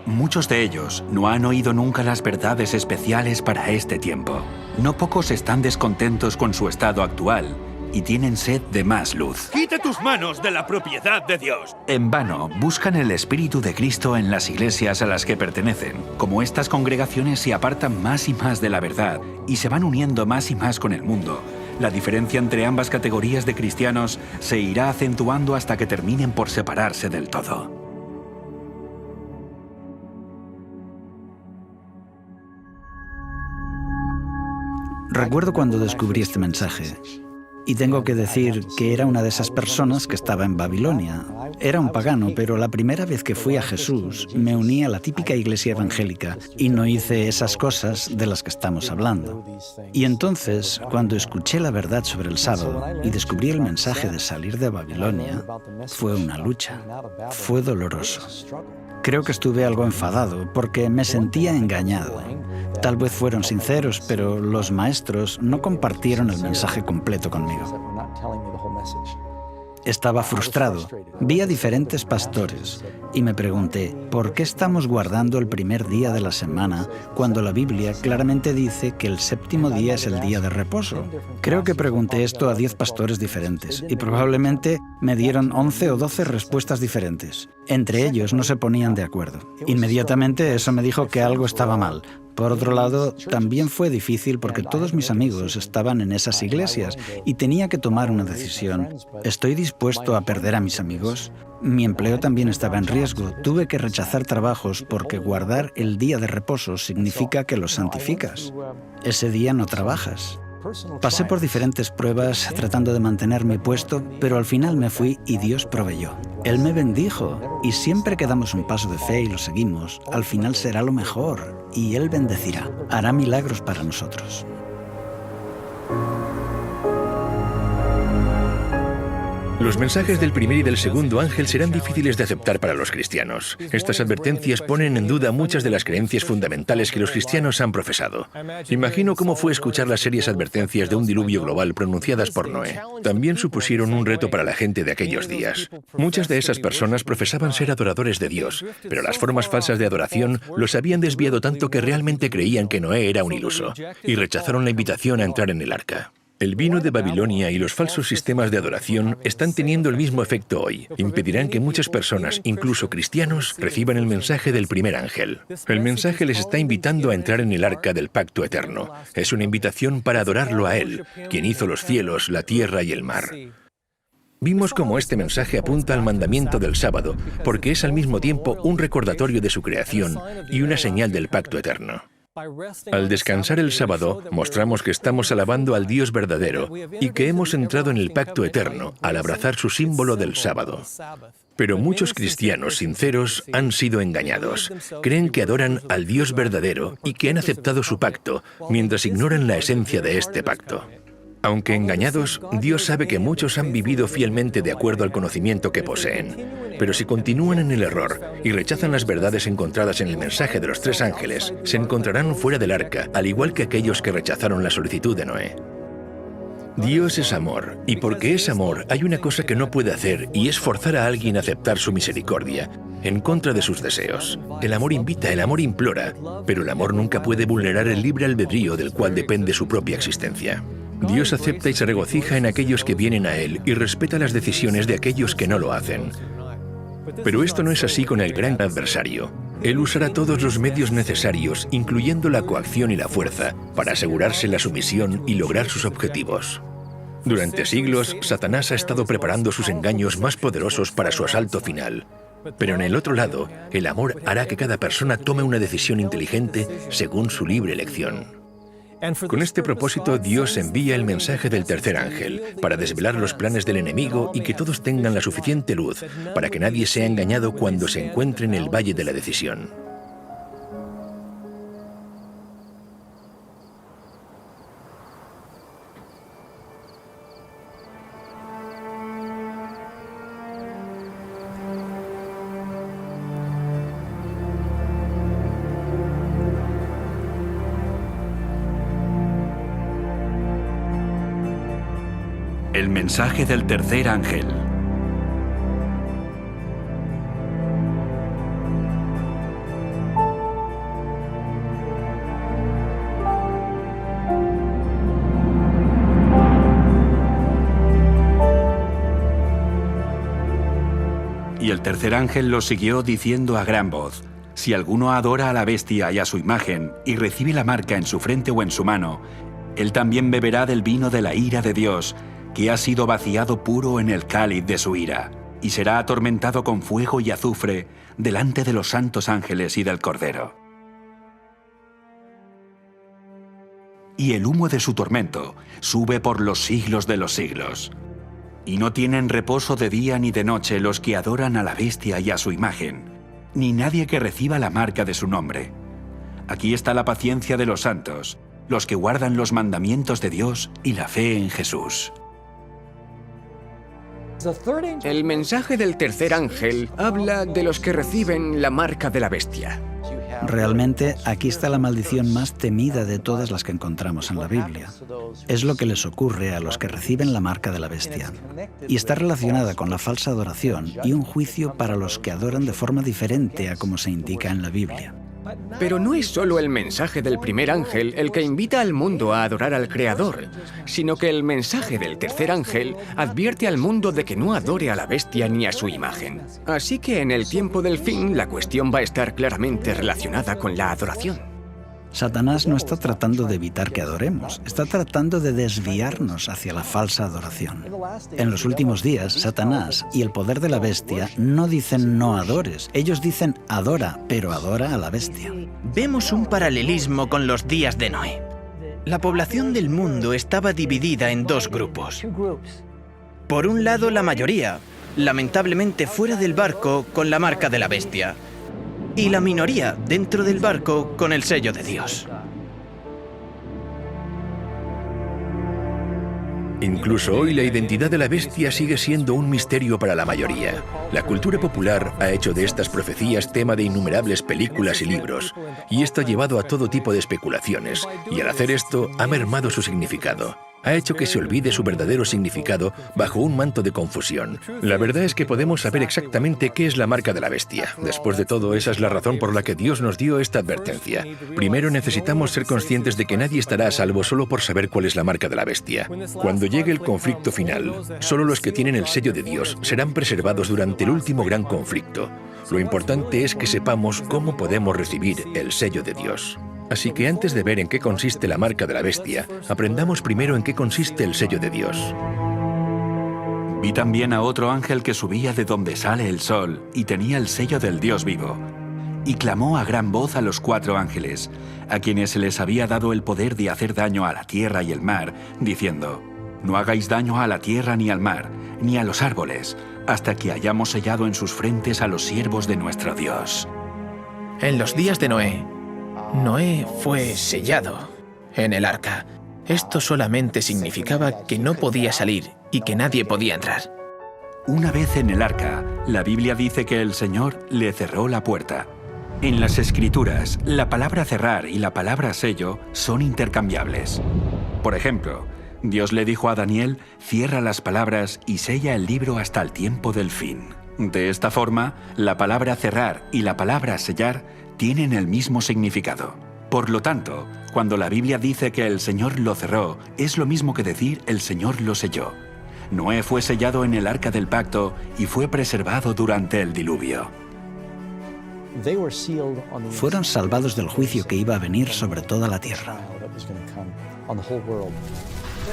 Muchos de ellos no han oído nunca las verdades especiales para este tiempo. No pocos están descontentos con su estado actual y tienen sed de más luz. ¡Quita tus manos de la propiedad de Dios! En vano, buscan el Espíritu de Cristo en las iglesias a las que pertenecen. Como estas congregaciones se apartan más y más de la verdad y se van uniendo más y más con el mundo, la diferencia entre ambas categorías de cristianos se irá acentuando hasta que terminen por separarse del todo. Recuerdo cuando descubrí este mensaje. Y tengo que decir que era una de esas personas que estaba en Babilonia. Era un pagano, pero la primera vez que fui a Jesús me uní a la típica iglesia evangélica y no hice esas cosas de las que estamos hablando. Y entonces, cuando escuché la verdad sobre el sábado y descubrí el mensaje de salir de Babilonia, fue una lucha. Fue doloroso. Creo que estuve algo enfadado porque me sentía engañado. Tal vez fueron sinceros, pero los maestros no compartieron el mensaje completo conmigo. Estaba frustrado. Vi a diferentes pastores y me pregunté, ¿por qué estamos guardando el primer día de la semana cuando la Biblia claramente dice que el séptimo día es el día de reposo? Creo que pregunté esto a 10 pastores diferentes y probablemente me dieron 11 o 12 respuestas diferentes. Entre ellos no se ponían de acuerdo. Inmediatamente eso me dijo que algo estaba mal. Por otro lado, también fue difícil porque todos mis amigos estaban en esas iglesias y tenía que tomar una decisión. ¿Estoy dispuesto a perder a mis amigos? Mi empleo también estaba en riesgo. Tuve que rechazar trabajos porque guardar el día de reposo significa que lo santificas. Ese día no trabajas. Pasé por diferentes pruebas tratando de mantener mi puesto, pero al final me fui y Dios proveyó. Él me bendijo y siempre que damos un paso de fe y lo seguimos, al final será lo mejor y Él bendecirá, hará milagros para nosotros. Los mensajes del primer y del segundo ángel serán difíciles de aceptar para los cristianos. Estas advertencias ponen en duda muchas de las creencias fundamentales que los cristianos han profesado. Imagino cómo fue escuchar las serias advertencias de un diluvio global pronunciadas por Noé. También supusieron un reto para la gente de aquellos días. Muchas de esas personas profesaban ser adoradores de Dios, pero las formas falsas de adoración los habían desviado tanto que realmente creían que Noé era un iluso, y rechazaron la invitación a entrar en el arca. El vino de Babilonia y los falsos sistemas de adoración están teniendo el mismo efecto hoy. Impedirán que muchas personas, incluso cristianos, reciban el mensaje del primer ángel. El mensaje les está invitando a entrar en el arca del pacto eterno. Es una invitación para adorarlo a Él, quien hizo los cielos, la tierra y el mar. Vimos cómo este mensaje apunta al mandamiento del sábado, porque es al mismo tiempo un recordatorio de su creación y una señal del pacto eterno. Al descansar el sábado, mostramos que estamos alabando al Dios verdadero y que hemos entrado en el pacto eterno al abrazar su símbolo del sábado. Pero muchos cristianos sinceros han sido engañados. Creen que adoran al Dios verdadero y que han aceptado su pacto, mientras ignoran la esencia de este pacto. Aunque engañados, Dios sabe que muchos han vivido fielmente de acuerdo al conocimiento que poseen. Pero si continúan en el error y rechazan las verdades encontradas en el mensaje de los 3 ángeles, se encontrarán fuera del arca, al igual que aquellos que rechazaron la solicitud de Noé. Dios es amor, y porque es amor, hay una cosa que no puede hacer, y es forzar a alguien a aceptar su misericordia, en contra de sus deseos. El amor invita, el amor implora, pero el amor nunca puede vulnerar el libre albedrío del cual depende su propia existencia. Dios acepta y se regocija en aquellos que vienen a Él y respeta las decisiones de aquellos que no lo hacen. Pero esto no es así con el gran adversario. Él usará todos los medios necesarios, incluyendo la coacción y la fuerza, para asegurarse la sumisión y lograr sus objetivos. Durante siglos, Satanás ha estado preparando sus engaños más poderosos para su asalto final. Pero en el otro lado, el amor hará que cada persona tome una decisión inteligente según su libre elección. Con este propósito, Dios envía el mensaje del tercer ángel para desvelar los planes del enemigo y que todos tengan la suficiente luz para que nadie sea engañado cuando se encuentre en el valle de la decisión. El mensaje del tercer ángel. Y el tercer ángel lo siguió diciendo a gran voz: si alguno adora a la bestia y a su imagen y recibe la marca en su frente o en su mano, él también beberá del vino de la ira de Dios, que ha sido vaciado puro en el cáliz de su ira, y será atormentado con fuego y azufre delante de los santos ángeles y del Cordero. Y el humo de su tormento sube por los siglos de los siglos. Y no tienen reposo de día ni de noche los que adoran a la bestia y a su imagen, ni nadie que reciba la marca de su nombre. Aquí está la paciencia de los santos, los que guardan los mandamientos de Dios y la fe en Jesús. El mensaje del tercer ángel habla de los que reciben la marca de la bestia. Realmente, aquí está la maldición más temida de todas las que encontramos en la Biblia. Es lo que les ocurre a los que reciben la marca de la bestia. Y está relacionada con la falsa adoración y un juicio para los que adoran de forma diferente a como se indica en la Biblia. Pero no es solo el mensaje del primer ángel el que invita al mundo a adorar al Creador, sino que el mensaje del tercer ángel advierte al mundo de que no adore a la bestia ni a su imagen. Así que en el tiempo del fin, la cuestión va a estar claramente relacionada con la adoración. Satanás no está tratando de evitar que adoremos, está tratando de desviarnos hacia la falsa adoración. En los últimos días, Satanás y el poder de la bestia no dicen no adores, ellos dicen adora, pero adora a la bestia. Vemos un paralelismo con los días de Noé. La población del mundo estaba dividida en dos grupos. Por un lado, la mayoría, lamentablemente fuera del barco con la marca de la bestia, y la minoría dentro del barco con el sello de Dios. Incluso hoy la identidad de la bestia sigue siendo un misterio para la mayoría. La cultura popular ha hecho de estas profecías tema de innumerables películas y libros, y esto ha llevado a todo tipo de especulaciones, y al hacer esto ha mermado su significado. Ha hecho que se olvide su verdadero significado bajo un manto de confusión. La verdad es que podemos saber exactamente qué es la marca de la bestia. Después de todo, esa es la razón por la que Dios nos dio esta advertencia. Primero necesitamos ser conscientes de que nadie estará a salvo solo por saber cuál es la marca de la bestia. Cuando llegue el conflicto final, solo los que tienen el sello de Dios serán preservados durante el último gran conflicto. Lo importante es que sepamos cómo podemos recibir el sello de Dios. Así que antes de ver en qué consiste la marca de la bestia, aprendamos primero en qué consiste el sello de Dios. Vi también a otro ángel que subía de donde sale el sol y tenía el sello del Dios vivo. Y clamó a gran voz a los 4 ángeles, a quienes se les había dado el poder de hacer daño a la tierra y el mar, diciendo: no hagáis daño a la tierra ni al mar, ni a los árboles, hasta que hayamos sellado en sus frentes a los siervos de nuestro Dios. En los días de Noé fue sellado en el arca. Esto solamente significaba que no podía salir y que nadie podía entrar. Una vez en el arca, la Biblia dice que el Señor le cerró la puerta. En las Escrituras, la palabra cerrar y la palabra sello son intercambiables. Por ejemplo, Dios le dijo a Daniel: cierra las palabras y sella el libro hasta el tiempo del fin. De esta forma, la palabra cerrar y la palabra sellar tienen el mismo significado. Por lo tanto, cuando la Biblia dice que el Señor lo cerró, es lo mismo que decir el Señor lo selló. Noé fue sellado en el arca del pacto y fue preservado durante el diluvio. Fueron salvados del juicio que iba a venir sobre toda la tierra.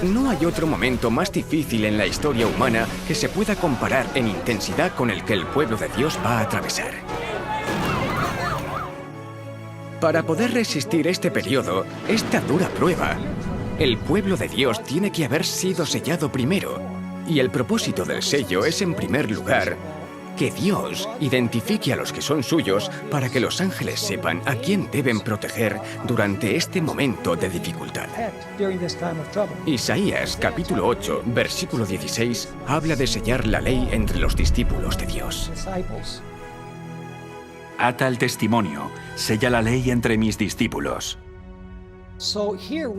No hay otro momento más difícil en la historia humana que se pueda comparar en intensidad con el que el pueblo de Dios va a atravesar. Para poder resistir este periodo, esta dura prueba, el pueblo de Dios tiene que haber sido sellado primero. Y el propósito del sello es, en primer lugar, que Dios identifique a los que son suyos para que los ángeles sepan a quién deben proteger durante este momento de dificultad. Isaías, capítulo 8, versículo 16, habla de sellar la ley entre los discípulos de Dios. Ata el testimonio, sella la ley entre mis discípulos.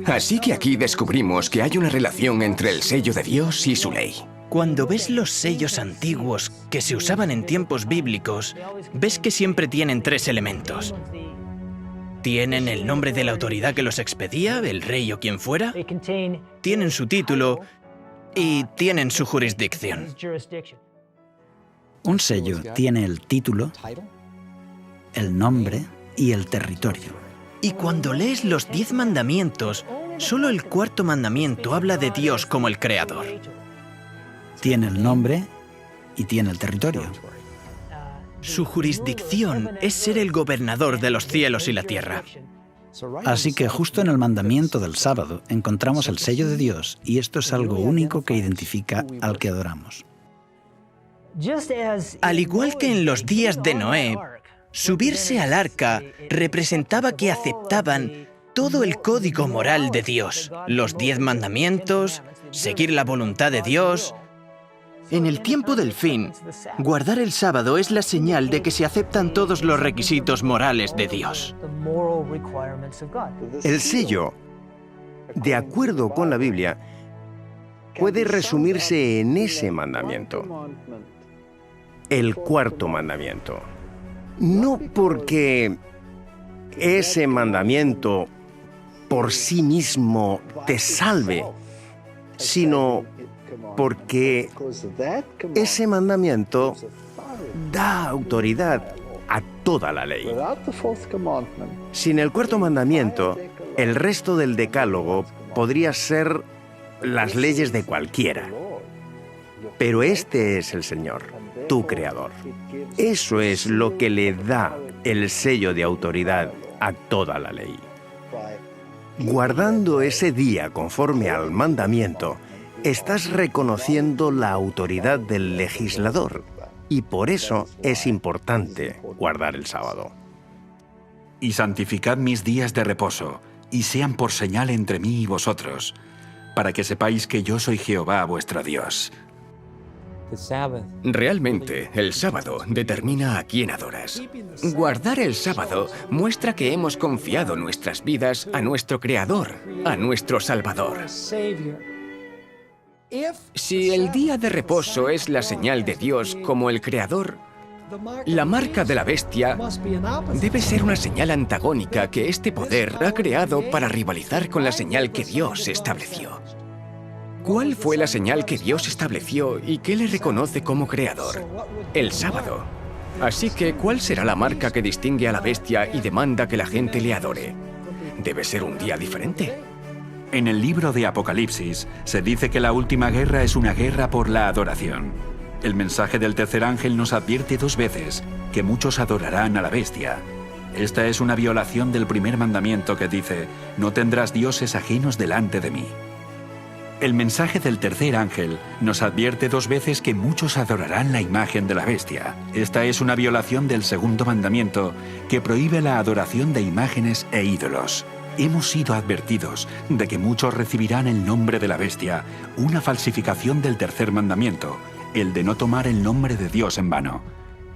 Así que aquí descubrimos que hay una relación entre el sello de Dios y su ley. Cuando ves los sellos antiguos que se usaban en tiempos bíblicos, ves que siempre tienen 3 elementos. Tienen el nombre de la autoridad que los expedía, el rey o quien fuera, tienen su título y tienen su jurisdicción. Un sello tiene el título, el nombre y el territorio. Y cuando lees los 10 mandamientos, solo el 4º mandamiento habla de Dios como el creador. Tiene el nombre y tiene el territorio. Su jurisdicción es ser el gobernador de los cielos y la tierra. Así que justo en el mandamiento del sábado encontramos el sello de Dios, y esto es algo único que identifica al que adoramos. Al igual que en los días de Noé, subirse al arca representaba que aceptaban todo el código moral de Dios, los 10 mandamientos, seguir la voluntad de Dios. En el tiempo del fin, guardar el sábado es la señal de que se aceptan todos los requisitos morales de Dios. El sello, de acuerdo con la Biblia, puede resumirse en ese mandamiento, el cuarto mandamiento. No porque ese mandamiento por sí mismo te salve, sino porque ese mandamiento da autoridad a toda la ley. Sin el cuarto mandamiento, el resto del decálogo podría ser las leyes de cualquiera. Pero este es el Señor, tu Creador. Eso es lo que le da el sello de autoridad a toda la ley. Guardando ese día conforme al mandamiento, estás reconociendo la autoridad del legislador, y por eso es importante guardar el sábado. Y santificad mis días de reposo, y sean por señal entre mí y vosotros, para que sepáis que yo soy Jehová vuestro Dios. Realmente, el sábado determina a quién adoras. Guardar el sábado muestra que hemos confiado nuestras vidas a nuestro Creador, a nuestro Salvador. Si el día de reposo es la señal de Dios como el Creador, la marca de la bestia debe ser una señal antagónica que este poder ha creado para rivalizar con la señal que Dios estableció. ¿Cuál fue la señal que Dios estableció y que le reconoce como creador? El sábado. Así que, ¿cuál será la marca que distingue a la bestia y demanda que la gente le adore? Debe ser un día diferente. En el libro de Apocalipsis se dice que la última guerra es una guerra por la adoración. El mensaje del tercer ángel nos advierte 2 veces que muchos adorarán a la bestia. Esta es una violación del primer mandamiento que dice: no tendrás dioses ajenos delante de mí. El mensaje del tercer ángel nos advierte 2 veces que muchos adorarán la imagen de la bestia. Esta es una violación del segundo mandamiento que prohíbe la adoración de imágenes e ídolos. Hemos sido advertidos de que muchos recibirán el nombre de la bestia, una falsificación del tercer mandamiento, el de no tomar el nombre de Dios en vano.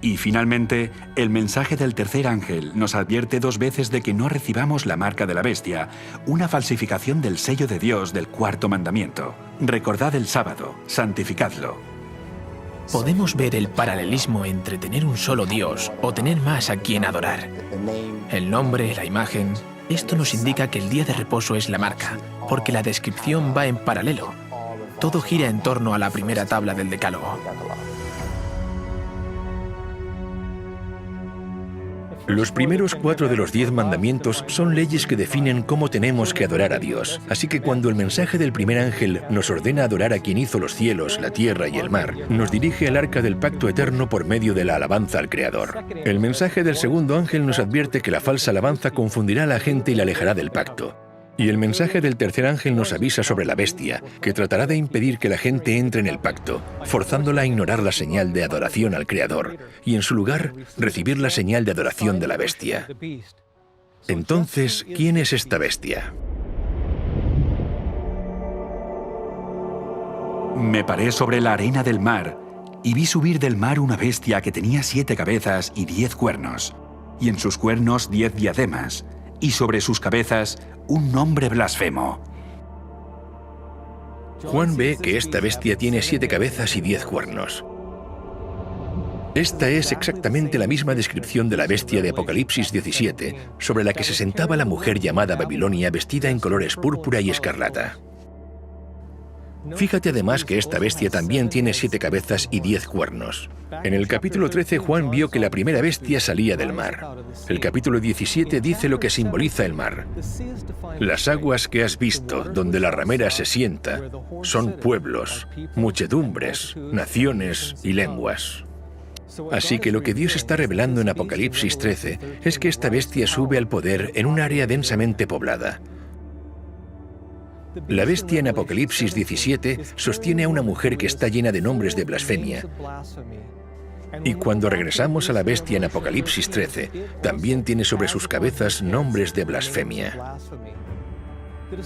Y finalmente, el mensaje del tercer ángel nos advierte 2 veces de que no recibamos la marca de la bestia, una falsificación del sello de Dios del cuarto mandamiento. Recordad el sábado, santificadlo. Podemos ver el paralelismo entre tener un solo Dios o tener más a quien adorar. El nombre, la imagen, esto nos indica que el día de reposo es la marca, porque la descripción va en paralelo. Todo gira en torno a la primera tabla del Decálogo. Los primeros 4 de los 10 mandamientos son leyes que definen cómo tenemos que adorar a Dios. Así que cuando el mensaje del primer ángel nos ordena adorar a quien hizo los cielos, la tierra y el mar, nos dirige al arca del pacto eterno por medio de la alabanza al Creador. El mensaje del segundo ángel nos advierte que la falsa alabanza confundirá a la gente y la alejará del pacto. Y el mensaje del tercer ángel nos avisa sobre la bestia, que tratará de impedir que la gente entre en el pacto, forzándola a ignorar la señal de adoración al Creador, y en su lugar, recibir la señal de adoración de la bestia. Entonces, ¿quién es esta bestia? Me paré sobre la arena del mar, y vi subir del mar una bestia que tenía 7 cabezas y 10 cuernos, y en sus cuernos 10 diademas, y sobre sus cabezas un nombre blasfemo. Juan ve que esta bestia tiene 7 cabezas y 10 cuernos. Esta es exactamente la misma descripción de la bestia de Apocalipsis 17, sobre la que se sentaba la mujer llamada Babilonia vestida en colores púrpura y escarlata. Fíjate además que esta bestia también tiene 7 cabezas y 10 cuernos. En el capítulo 13, Juan vio que la primera bestia salía del mar. El capítulo 17 dice lo que simboliza el mar. Las aguas que has visto, donde la ramera se sienta, son pueblos, muchedumbres, naciones y lenguas. Así que lo que Dios está revelando en Apocalipsis 13 es que esta bestia sube al poder en un área densamente poblada. La bestia en Apocalipsis 17 sostiene a una mujer que está llena de nombres de blasfemia. Y cuando regresamos a la bestia en Apocalipsis 13, también tiene sobre sus cabezas nombres de blasfemia.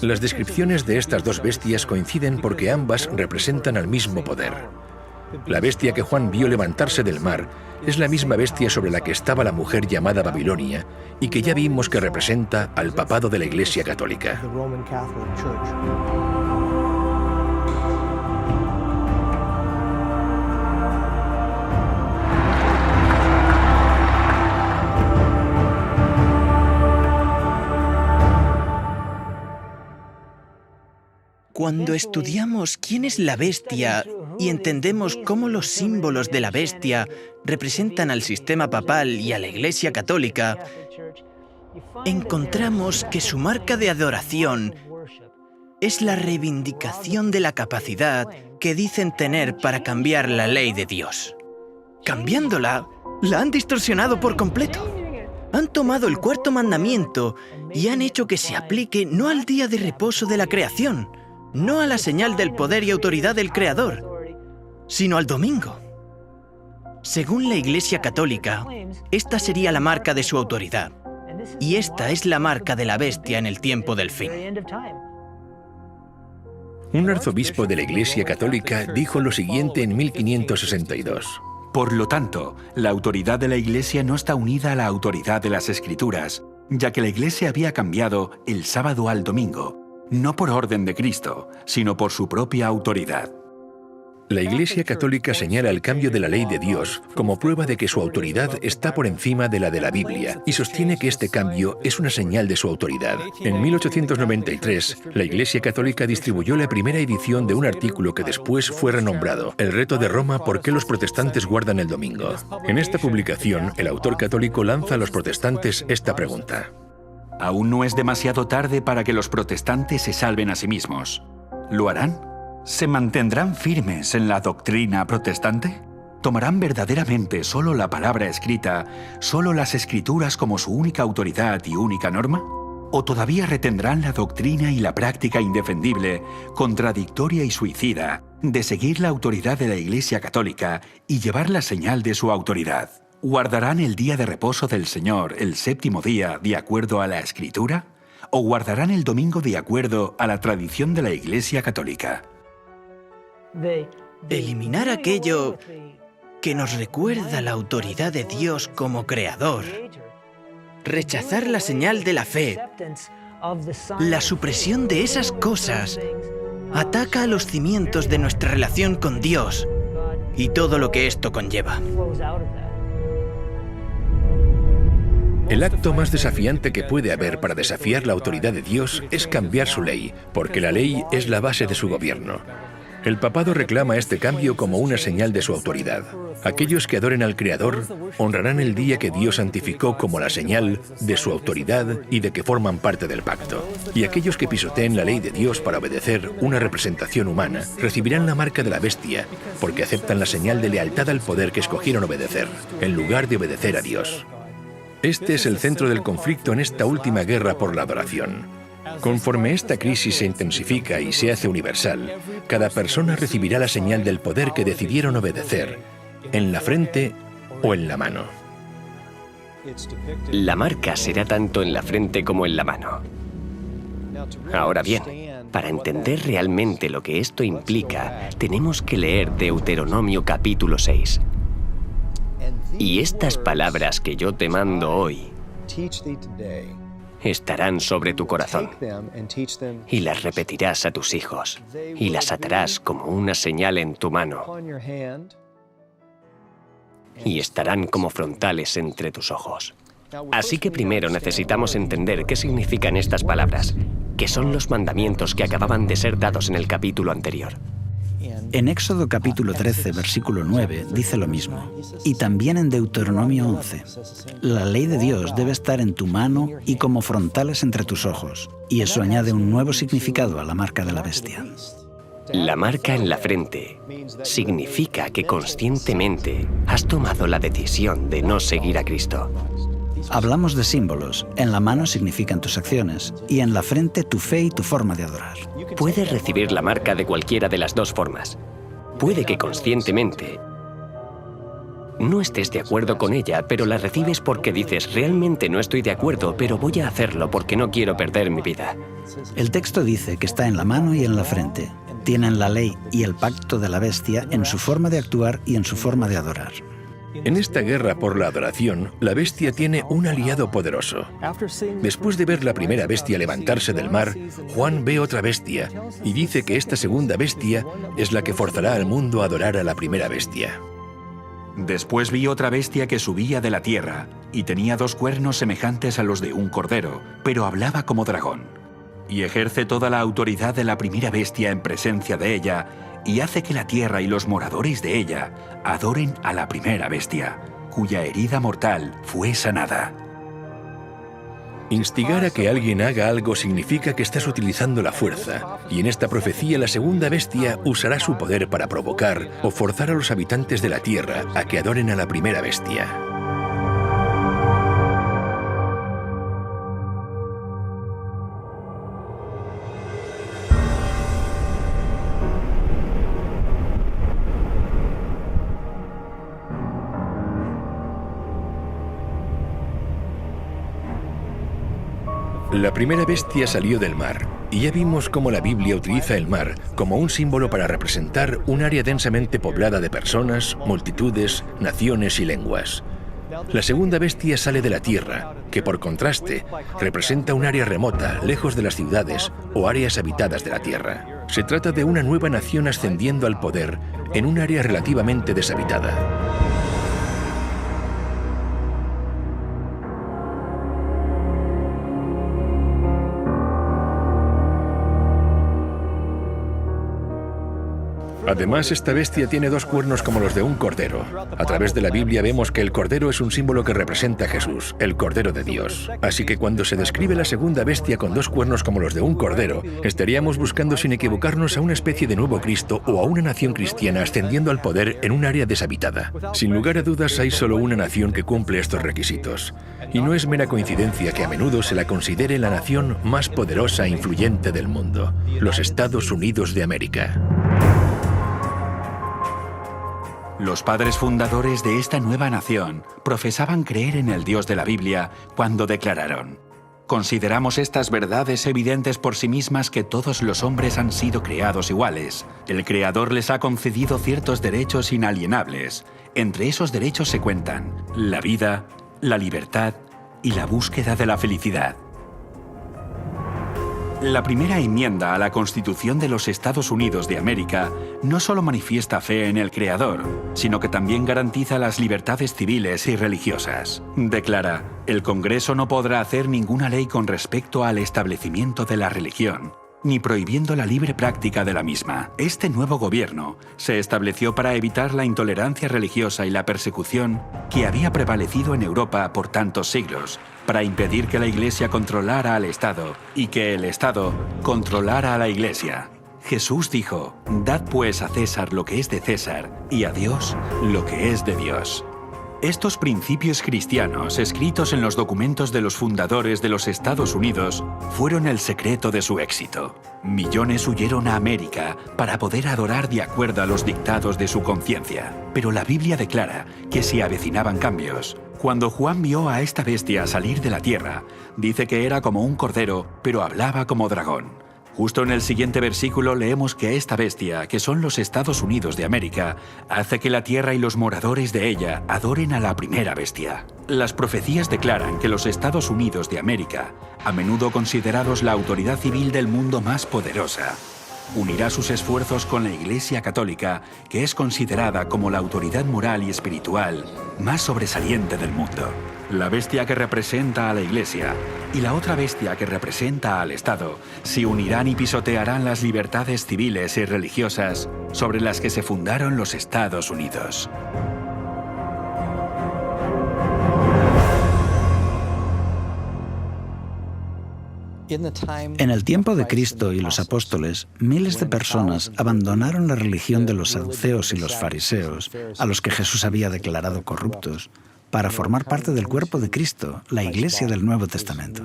Las descripciones de estas 2 bestias coinciden porque ambas representan al mismo poder. La bestia que Juan vio levantarse del mar es la misma bestia sobre la que estaba la mujer llamada Babilonia y que ya vimos que representa al papado de la Iglesia Católica. Cuando estudiamos quién es la bestia y entendemos cómo los símbolos de la bestia representan al sistema papal y a la Iglesia Católica, encontramos que su marca de adoración es la reivindicación de la capacidad que dicen tener para cambiar la ley de Dios. Cambiándola, la han distorsionado por completo. Han tomado el cuarto mandamiento y han hecho que se aplique no al día de reposo de la creación, no a la señal del poder y autoridad del Creador, sino al domingo. Según la Iglesia Católica, esta sería la marca de su autoridad, y esta es la marca de la bestia en el tiempo del fin. Un arzobispo de la Iglesia Católica dijo lo siguiente en 1562. Por lo tanto, la autoridad de la Iglesia no está unida a la autoridad de las Escrituras, ya que la Iglesia había cambiado el sábado al domingo, no por orden de Cristo, sino por su propia autoridad. La Iglesia Católica señala el cambio de la ley de Dios como prueba de que su autoridad está por encima de la Biblia y sostiene que este cambio es una señal de su autoridad. En 1893, la Iglesia Católica distribuyó la primera edición de un artículo que después fue renombrado El reto de Roma: ¿por qué los protestantes guardan el domingo? En esta publicación, el autor católico lanza a los protestantes esta pregunta. Aún no es demasiado tarde para que los protestantes se salven a sí mismos. ¿Lo harán? ¿Se mantendrán firmes en la doctrina protestante? ¿Tomarán verdaderamente solo la palabra escrita, solo las Escrituras como su única autoridad y única norma? ¿O todavía retendrán la doctrina y la práctica indefendible, contradictoria y suicida, de seguir la autoridad de la Iglesia Católica y llevar la señal de su autoridad? ¿Guardarán el día de reposo del Señor, el séptimo día, de acuerdo a la Escritura? ¿O guardarán el domingo de acuerdo a la tradición de la Iglesia Católica? Eliminar aquello que nos recuerda la autoridad de Dios como Creador, rechazar la señal de la fe, la supresión de esas cosas, ataca a los cimientos de nuestra relación con Dios y todo lo que esto conlleva. El acto más desafiante que puede haber para desafiar la autoridad de Dios es cambiar su ley, porque la ley es la base de su gobierno. El papado reclama este cambio como una señal de su autoridad. Aquellos que adoren al Creador honrarán el día que Dios santificó como la señal de su autoridad y de que forman parte del pacto. Y aquellos que pisoteen la ley de Dios para obedecer una representación humana recibirán la marca de la bestia, porque aceptan la señal de lealtad al poder que escogieron obedecer, en lugar de obedecer a Dios. Este es el centro del conflicto en esta última guerra por la adoración. Conforme esta crisis se intensifica y se hace universal, cada persona recibirá la señal del poder que decidieron obedecer, en la frente o en la mano. La marca será tanto en la frente como en la mano. Ahora bien, para entender realmente lo que esto implica, tenemos que leer Deuteronomio capítulo 6. Y estas palabras que yo te mando hoy estarán sobre tu corazón, y las repetirás a tus hijos, y las atarás como una señal en tu mano, y estarán como frontales entre tus ojos. Así que primero necesitamos entender qué significan estas palabras, que son los mandamientos que acababan de ser dados en el capítulo anterior. En Éxodo capítulo 13, versículo 9, dice lo mismo. Y también en Deuteronomio 11. La ley de Dios debe estar en tu mano y como frontales entre tus ojos. Y eso añade un nuevo significado a la marca de la bestia. La marca en la frente significa que conscientemente has tomado la decisión de no seguir a Cristo. Hablamos de símbolos. En la mano significan tus acciones y en la frente tu fe y tu forma de adorar. Puedes recibir la marca de cualquiera de las dos formas. Puede que conscientemente no estés de acuerdo con ella, pero la recibes porque dices, realmente no estoy de acuerdo, pero voy a hacerlo porque no quiero perder mi vida. El texto dice que está en la mano y en la frente. Tienen la ley y el pacto de la bestia en su forma de actuar y en su forma de adorar. En esta guerra por la adoración, la bestia tiene un aliado poderoso. Después de ver la primera bestia levantarse del mar, Juan ve otra bestia y dice que esta segunda bestia es la que forzará al mundo a adorar a la primera bestia. Después vi otra bestia que subía de la tierra y tenía 2 cuernos semejantes a los de un cordero, pero hablaba como dragón. Y ejerce toda la autoridad de la primera bestia en presencia de ella y hace que la tierra y los moradores de ella adoren a la primera bestia, cuya herida mortal fue sanada. Instigar a que alguien haga algo significa que estás utilizando la fuerza, y en esta profecía la segunda bestia usará su poder para provocar o forzar a los habitantes de la tierra a que adoren a la primera bestia. La primera bestia salió del mar, y ya vimos cómo la Biblia utiliza el mar como un símbolo para representar un área densamente poblada de personas, multitudes, naciones y lenguas. La segunda bestia sale de la tierra, que por contraste representa un área remota, lejos de las ciudades o áreas habitadas de la tierra. Se trata de una nueva nación ascendiendo al poder en un área relativamente deshabitada. Además, esta bestia tiene 2 cuernos como los de un cordero. A través de la Biblia vemos que el cordero es un símbolo que representa a Jesús, el Cordero de Dios. Así que cuando se describe la segunda bestia con 2 cuernos como los de un cordero, estaríamos buscando sin equivocarnos a una especie de nuevo Cristo o a una nación cristiana ascendiendo al poder en un área deshabitada. Sin lugar a dudas, hay solo una nación que cumple estos requisitos. Y no es mera coincidencia que a menudo se la considere la nación más poderosa e influyente del mundo, los Estados Unidos de América. Los padres fundadores de esta nueva nación profesaban creer en el Dios de la Biblia cuando declararon: consideramos estas verdades evidentes por sí mismas, que todos los hombres han sido creados iguales. El Creador les ha concedido ciertos derechos inalienables. Entre esos derechos se cuentan la vida, la libertad y la búsqueda de la felicidad. La primera enmienda a la Constitución de los Estados Unidos de América no solo manifiesta fe en el Creador, sino que también garantiza las libertades civiles y religiosas. Declara: el Congreso no podrá hacer ninguna ley con respecto al establecimiento de la religión, ni prohibiendo la libre práctica de la misma. Este nuevo gobierno se estableció para evitar la intolerancia religiosa y la persecución que había prevalecido en Europa por tantos siglos, para impedir que la Iglesia controlara al Estado y que el Estado controlara a la Iglesia. Jesús dijo: dad pues a César lo que es de César y a Dios lo que es de Dios. Estos principios cristianos, escritos en los documentos de los fundadores de los Estados Unidos, fueron el secreto de su éxito. Millones huyeron a América para poder adorar de acuerdo a los dictados de su conciencia. Pero la Biblia declara que se avecinaban cambios. Cuando Juan vio a esta bestia salir de la tierra, dice que era como un cordero, pero hablaba como dragón. Justo en el siguiente versículo leemos que esta bestia, que son los Estados Unidos de América, hace que la tierra y los moradores de ella adoren a la primera bestia. Las profecías declaran que los Estados Unidos de América, a menudo considerados la autoridad civil del mundo más poderosa, unirá sus esfuerzos con la Iglesia Católica, que es considerada como la autoridad moral y espiritual más sobresaliente del mundo. La bestia que representa a la Iglesia y la otra bestia que representa al Estado se unirán y pisotearán las libertades civiles y religiosas sobre las que se fundaron los Estados Unidos. En el tiempo de Cristo y los apóstoles, miles de personas abandonaron la religión de los saduceos y los fariseos, a los que Jesús había declarado corruptos, para formar parte del cuerpo de Cristo, la Iglesia del Nuevo Testamento.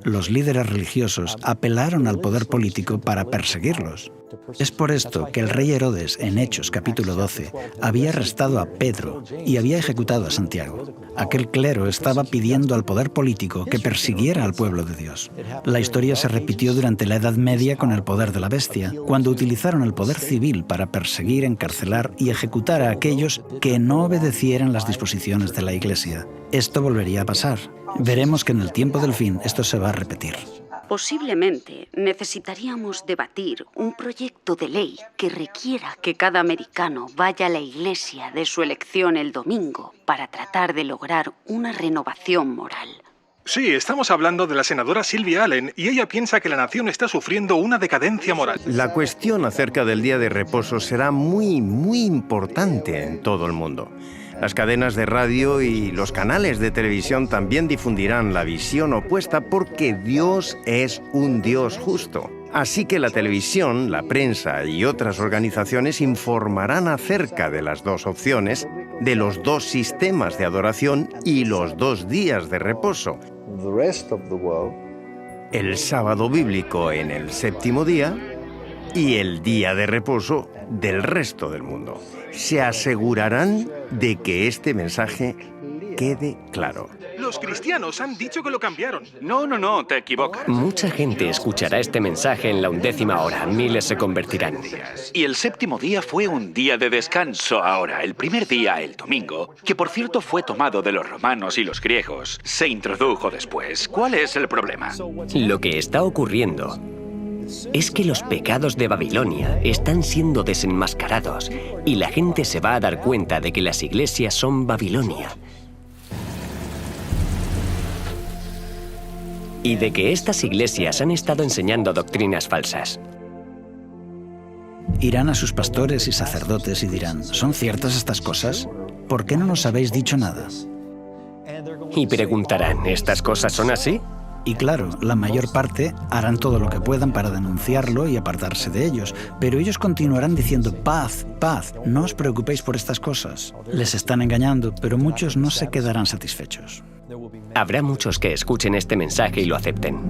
Los líderes religiosos apelaron al poder político para perseguirlos. Es por esto que el rey Herodes, en Hechos capítulo 12, había arrestado a Pedro y había ejecutado a Santiago. Aquel clero estaba pidiendo al poder político que persiguiera al pueblo de Dios. La historia se repitió durante la Edad Media con el poder de la bestia, cuando utilizaron el poder civil para perseguir, encarcelar y ejecutar a aquellos que no obedecieran las disposiciones de la Iglesia. Esto volvería a pasar. Veremos que en el tiempo del fin esto se va a repetir. Posiblemente necesitaríamos debatir un proyecto de ley que requiera que cada americano vaya a la iglesia de su elección el domingo para tratar de lograr una renovación moral. Sí, estamos hablando de la senadora Sylvia Allen y ella piensa que la nación está sufriendo una decadencia moral. La cuestión acerca del día de reposo será muy importante en todo el mundo. Las cadenas de radio y los canales de televisión también difundirán la visión opuesta porque Dios es un Dios justo. Así que la televisión, la prensa y otras organizaciones informarán acerca de las dos opciones, de los dos sistemas de adoración y los dos días de reposo. El sábado bíblico en el séptimo día y el día de reposo del resto del mundo. Se asegurarán de que este mensaje quede claro. Los cristianos han dicho que lo cambiaron. No, te equivocas. Mucha gente escuchará este mensaje en la 11ª hora. Miles se convertirán. Y el séptimo día fue un día de descanso ahora. El primer día, el domingo, que por cierto fue tomado de los romanos y los griegos, se introdujo después. ¿Cuál es el problema? Lo que está ocurriendo es que los pecados de Babilonia están siendo desenmascarados y la gente se va a dar cuenta de que las iglesias son Babilonia. Y de que estas iglesias han estado enseñando doctrinas falsas. Irán a sus pastores y sacerdotes y dirán, ¿son ciertas estas cosas? ¿Por qué no nos habéis dicho nada? Y preguntarán, ¿estas cosas son así? Y claro, la mayor parte harán todo lo que puedan para denunciarlo y apartarse de ellos, pero ellos continuarán diciendo paz, paz, no os preocupéis por estas cosas. Les están engañando, pero muchos no se quedarán satisfechos. Habrá muchos que escuchen este mensaje y lo acepten.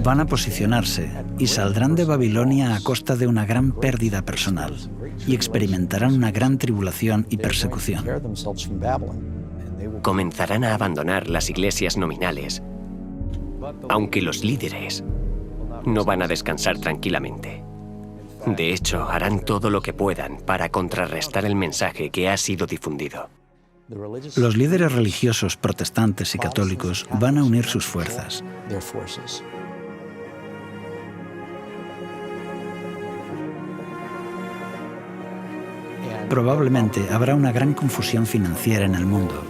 Van a posicionarse y saldrán de Babilonia a costa de una gran pérdida personal y experimentarán una gran tribulación y persecución. Comenzarán a abandonar las iglesias nominales, aunque los líderes no van a descansar tranquilamente. De hecho, harán todo lo que puedan para contrarrestar el mensaje que ha sido difundido. Los líderes religiosos protestantes y católicos van a unir sus fuerzas. Probablemente habrá una gran confusión financiera en el mundo.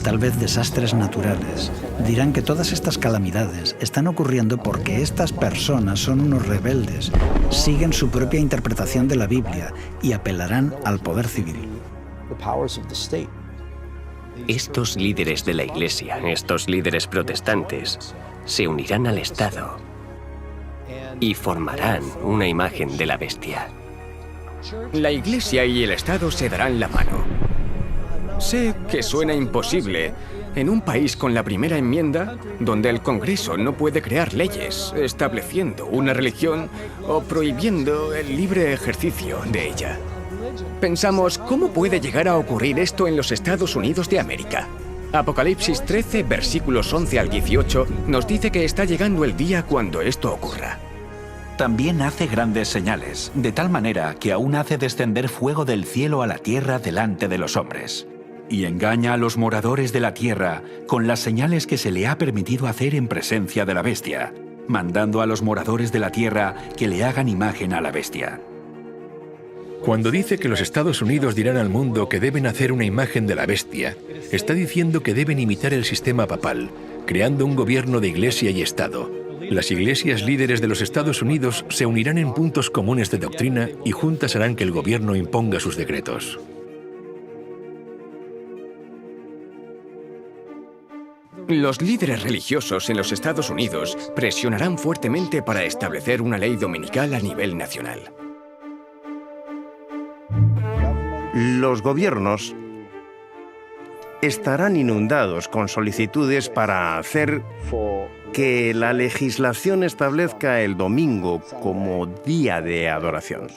Tal vez desastres naturales. Dirán que todas estas calamidades están ocurriendo porque estas personas son unos rebeldes, siguen su propia interpretación de la Biblia y apelarán al poder civil. Estos líderes de la Iglesia, estos líderes protestantes, se unirán al Estado y formarán una imagen de la bestia. La Iglesia y el Estado se darán la mano. Sé que suena imposible en un país con la primera enmienda, donde el Congreso no puede crear leyes estableciendo una religión o prohibiendo el libre ejercicio de ella. Pensamos, ¿cómo puede llegar a ocurrir esto en los Estados Unidos de América? Apocalipsis 13, versículos 11 al 18, nos dice que está llegando el día cuando esto ocurra. También hace grandes señales, de tal manera que aún hace descender fuego del cielo a la tierra delante de los hombres. Y engaña a los moradores de la tierra con las señales que se le ha permitido hacer en presencia de la bestia, mandando a los moradores de la tierra que le hagan imagen a la bestia. Cuando dice que los Estados Unidos dirán al mundo que deben hacer una imagen de la bestia, está diciendo que deben imitar el sistema papal, creando un gobierno de iglesia y Estado. Las iglesias líderes de los Estados Unidos se unirán en puntos comunes de doctrina y juntas harán que el gobierno imponga sus decretos. Los líderes religiosos en los Estados Unidos presionarán fuertemente para establecer una ley dominical a nivel nacional. Los gobiernos estarán inundados con solicitudes para hacer que la legislación establezca el domingo como día de adoración.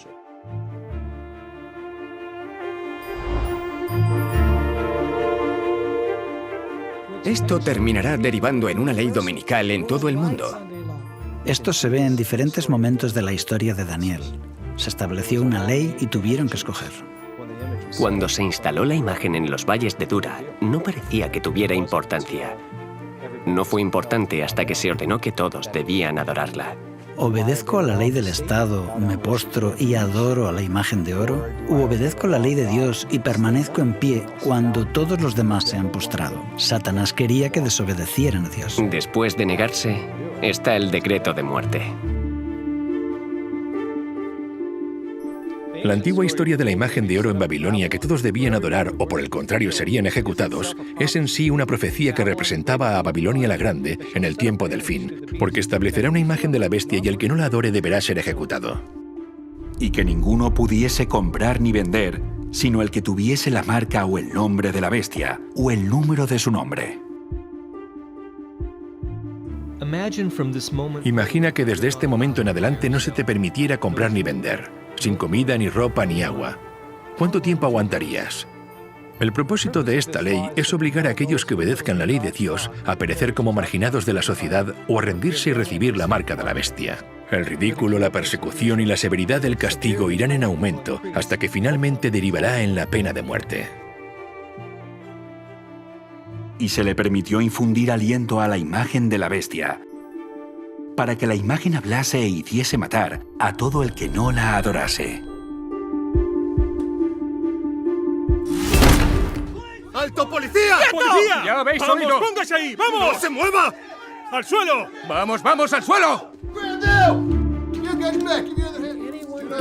Esto terminará derivando en una ley dominical en todo el mundo. Esto se ve en diferentes momentos de la historia de Daniel. Se estableció una ley y tuvieron que escoger. Cuando se instaló la imagen en los valles de Dura, no parecía que tuviera importancia. No fue importante hasta que se ordenó que todos debían adorarla. ¿Obedezco a la ley del Estado, me postro y adoro a la imagen de oro? ¿O obedezco la ley de Dios y permanezco en pie cuando todos los demás se han postrado? Satanás quería que desobedecieran a Dios. Después de negarse, está el decreto de muerte. La antigua historia de la imagen de oro en Babilonia que todos debían adorar o por el contrario serían ejecutados es en sí una profecía que representaba a Babilonia la Grande en el tiempo del fin, porque establecerá una imagen de la bestia y el que no la adore deberá ser ejecutado. Y que ninguno pudiese comprar ni vender, sino el que tuviese la marca o el nombre de la bestia, o el número de su nombre. Imagina que desde este momento en adelante no se te permitiera comprar ni vender, sin comida, ni ropa, ni agua. ¿Cuánto tiempo aguantarías? El propósito de esta ley es obligar a aquellos que obedezcan la ley de Dios a perecer como marginados de la sociedad o a rendirse y recibir la marca de la bestia. El ridículo, la persecución y la severidad del castigo irán en aumento hasta que finalmente derivará en la pena de muerte. Y se le permitió infundir aliento a la imagen de la bestia, para que la imagen hablase e hiciese matar a todo el que no la adorase. ¡Alto, policía! ¡Policía! ¡Ya habéis ¡Vamos, oído! póngase ahí! ¡Vamos! ¡No se mueva! ¡Al suelo! ¡Vamos, vamos, al suelo!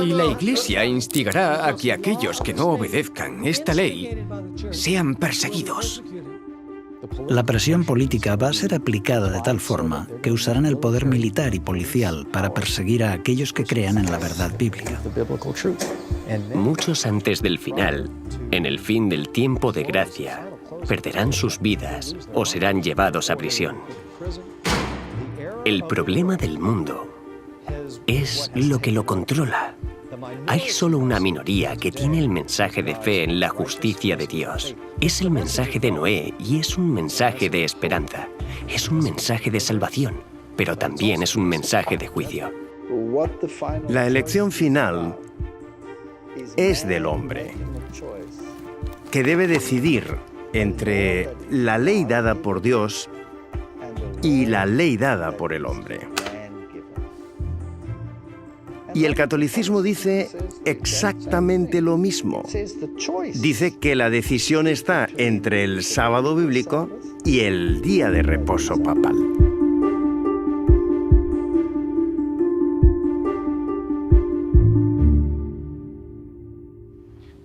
Y la Iglesia instigará a que aquellos que no obedezcan esta ley sean perseguidos. La presión política va a ser aplicada de tal forma que usarán el poder militar y policial para perseguir a aquellos que crean en la verdad bíblica. Muchos antes del final, en el fin del tiempo de gracia, perderán sus vidas o serán llevados a prisión. El problema del mundo es lo que lo controla. Hay solo una minoría que tiene el mensaje de fe en la justicia de Dios. Es el mensaje de Noé y es un mensaje de esperanza. Es un mensaje de salvación, pero también es un mensaje de juicio. La elección final es del hombre, que debe decidir entre la ley dada por Dios y la ley dada por el hombre. Y el catolicismo dice exactamente lo mismo. Dice que la decisión está entre el sábado bíblico y el día de reposo papal.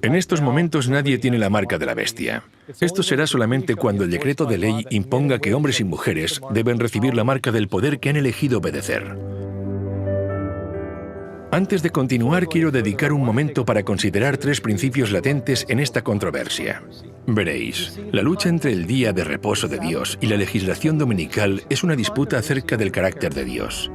En estos momentos nadie tiene la marca de la bestia. Esto será solamente cuando el decreto de ley imponga que hombres y mujeres deben recibir la marca del poder que han elegido obedecer. Antes de continuar, quiero dedicar un momento para considerar 3 principios latentes en esta controversia. Veréis, la lucha entre el día de reposo de Dios y la legislación dominical es una disputa acerca del carácter de Dios.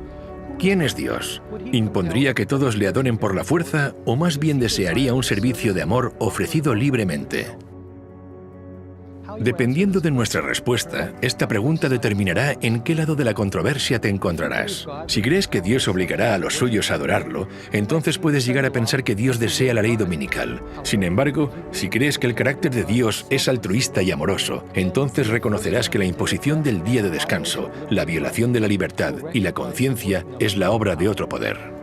¿Quién es Dios? ¿Impondría que todos le adoren por la fuerza o más bien desearía un servicio de amor ofrecido libremente? Dependiendo de nuestra respuesta, esta pregunta determinará en qué lado de la controversia te encontrarás. Si crees que Dios obligará a los suyos a adorarlo, entonces puedes llegar a pensar que Dios desea la ley dominical. Sin embargo, si crees que el carácter de Dios es altruista y amoroso, entonces reconocerás que la imposición del día de descanso, la violación de la libertad y la conciencia es la obra de otro poder.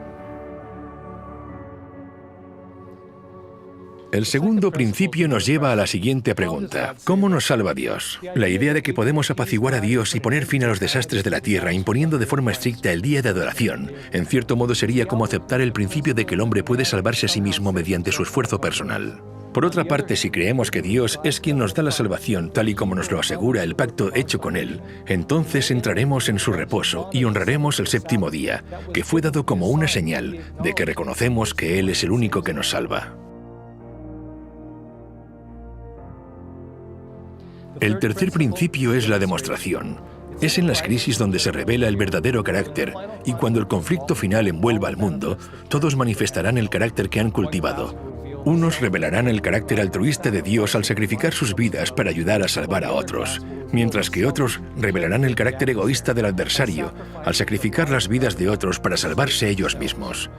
El segundo principio nos lleva a la siguiente pregunta. ¿Cómo nos salva Dios? La idea de que podemos apaciguar a Dios y poner fin a los desastres de la tierra imponiendo de forma estricta el día de adoración, en cierto modo sería como aceptar el principio de que el hombre puede salvarse a sí mismo mediante su esfuerzo personal. Por otra parte, si creemos que Dios es quien nos da la salvación, tal y como nos lo asegura el pacto hecho con Él, entonces entraremos en su reposo y honraremos el séptimo día, que fue dado como una señal de que reconocemos que Él es el único que nos salva. El tercer principio es la demostración. Es en las crisis donde se revela el verdadero carácter, y cuando el conflicto final envuelva al mundo, todos manifestarán el carácter que han cultivado. Unos revelarán el carácter altruista de Dios al sacrificar sus vidas para ayudar a salvar a otros, mientras que otros revelarán el carácter egoísta del adversario al sacrificar las vidas de otros para salvarse ellos mismos.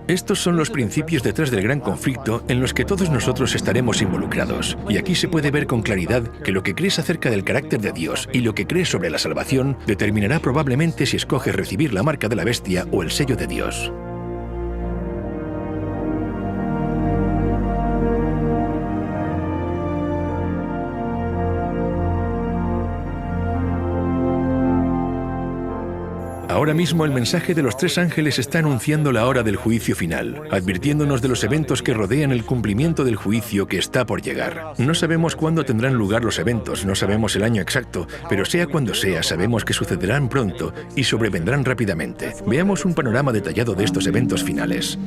Estos son los principios detrás del gran conflicto en los que todos nosotros estaremos involucrados. Y aquí se puede ver con claridad que lo que crees acerca del carácter de Dios y lo que crees sobre la salvación determinará probablemente si escoges recibir la marca de la bestia o el sello de Dios. Ahora mismo el mensaje de los tres ángeles está anunciando la hora del juicio final, advirtiéndonos de los eventos que rodean el cumplimiento del juicio que está por llegar. No sabemos cuándo tendrán lugar los eventos, no sabemos el año exacto, pero sea cuando sea, sabemos que sucederán pronto y sobrevendrán rápidamente. Veamos un panorama detallado de estos eventos finales.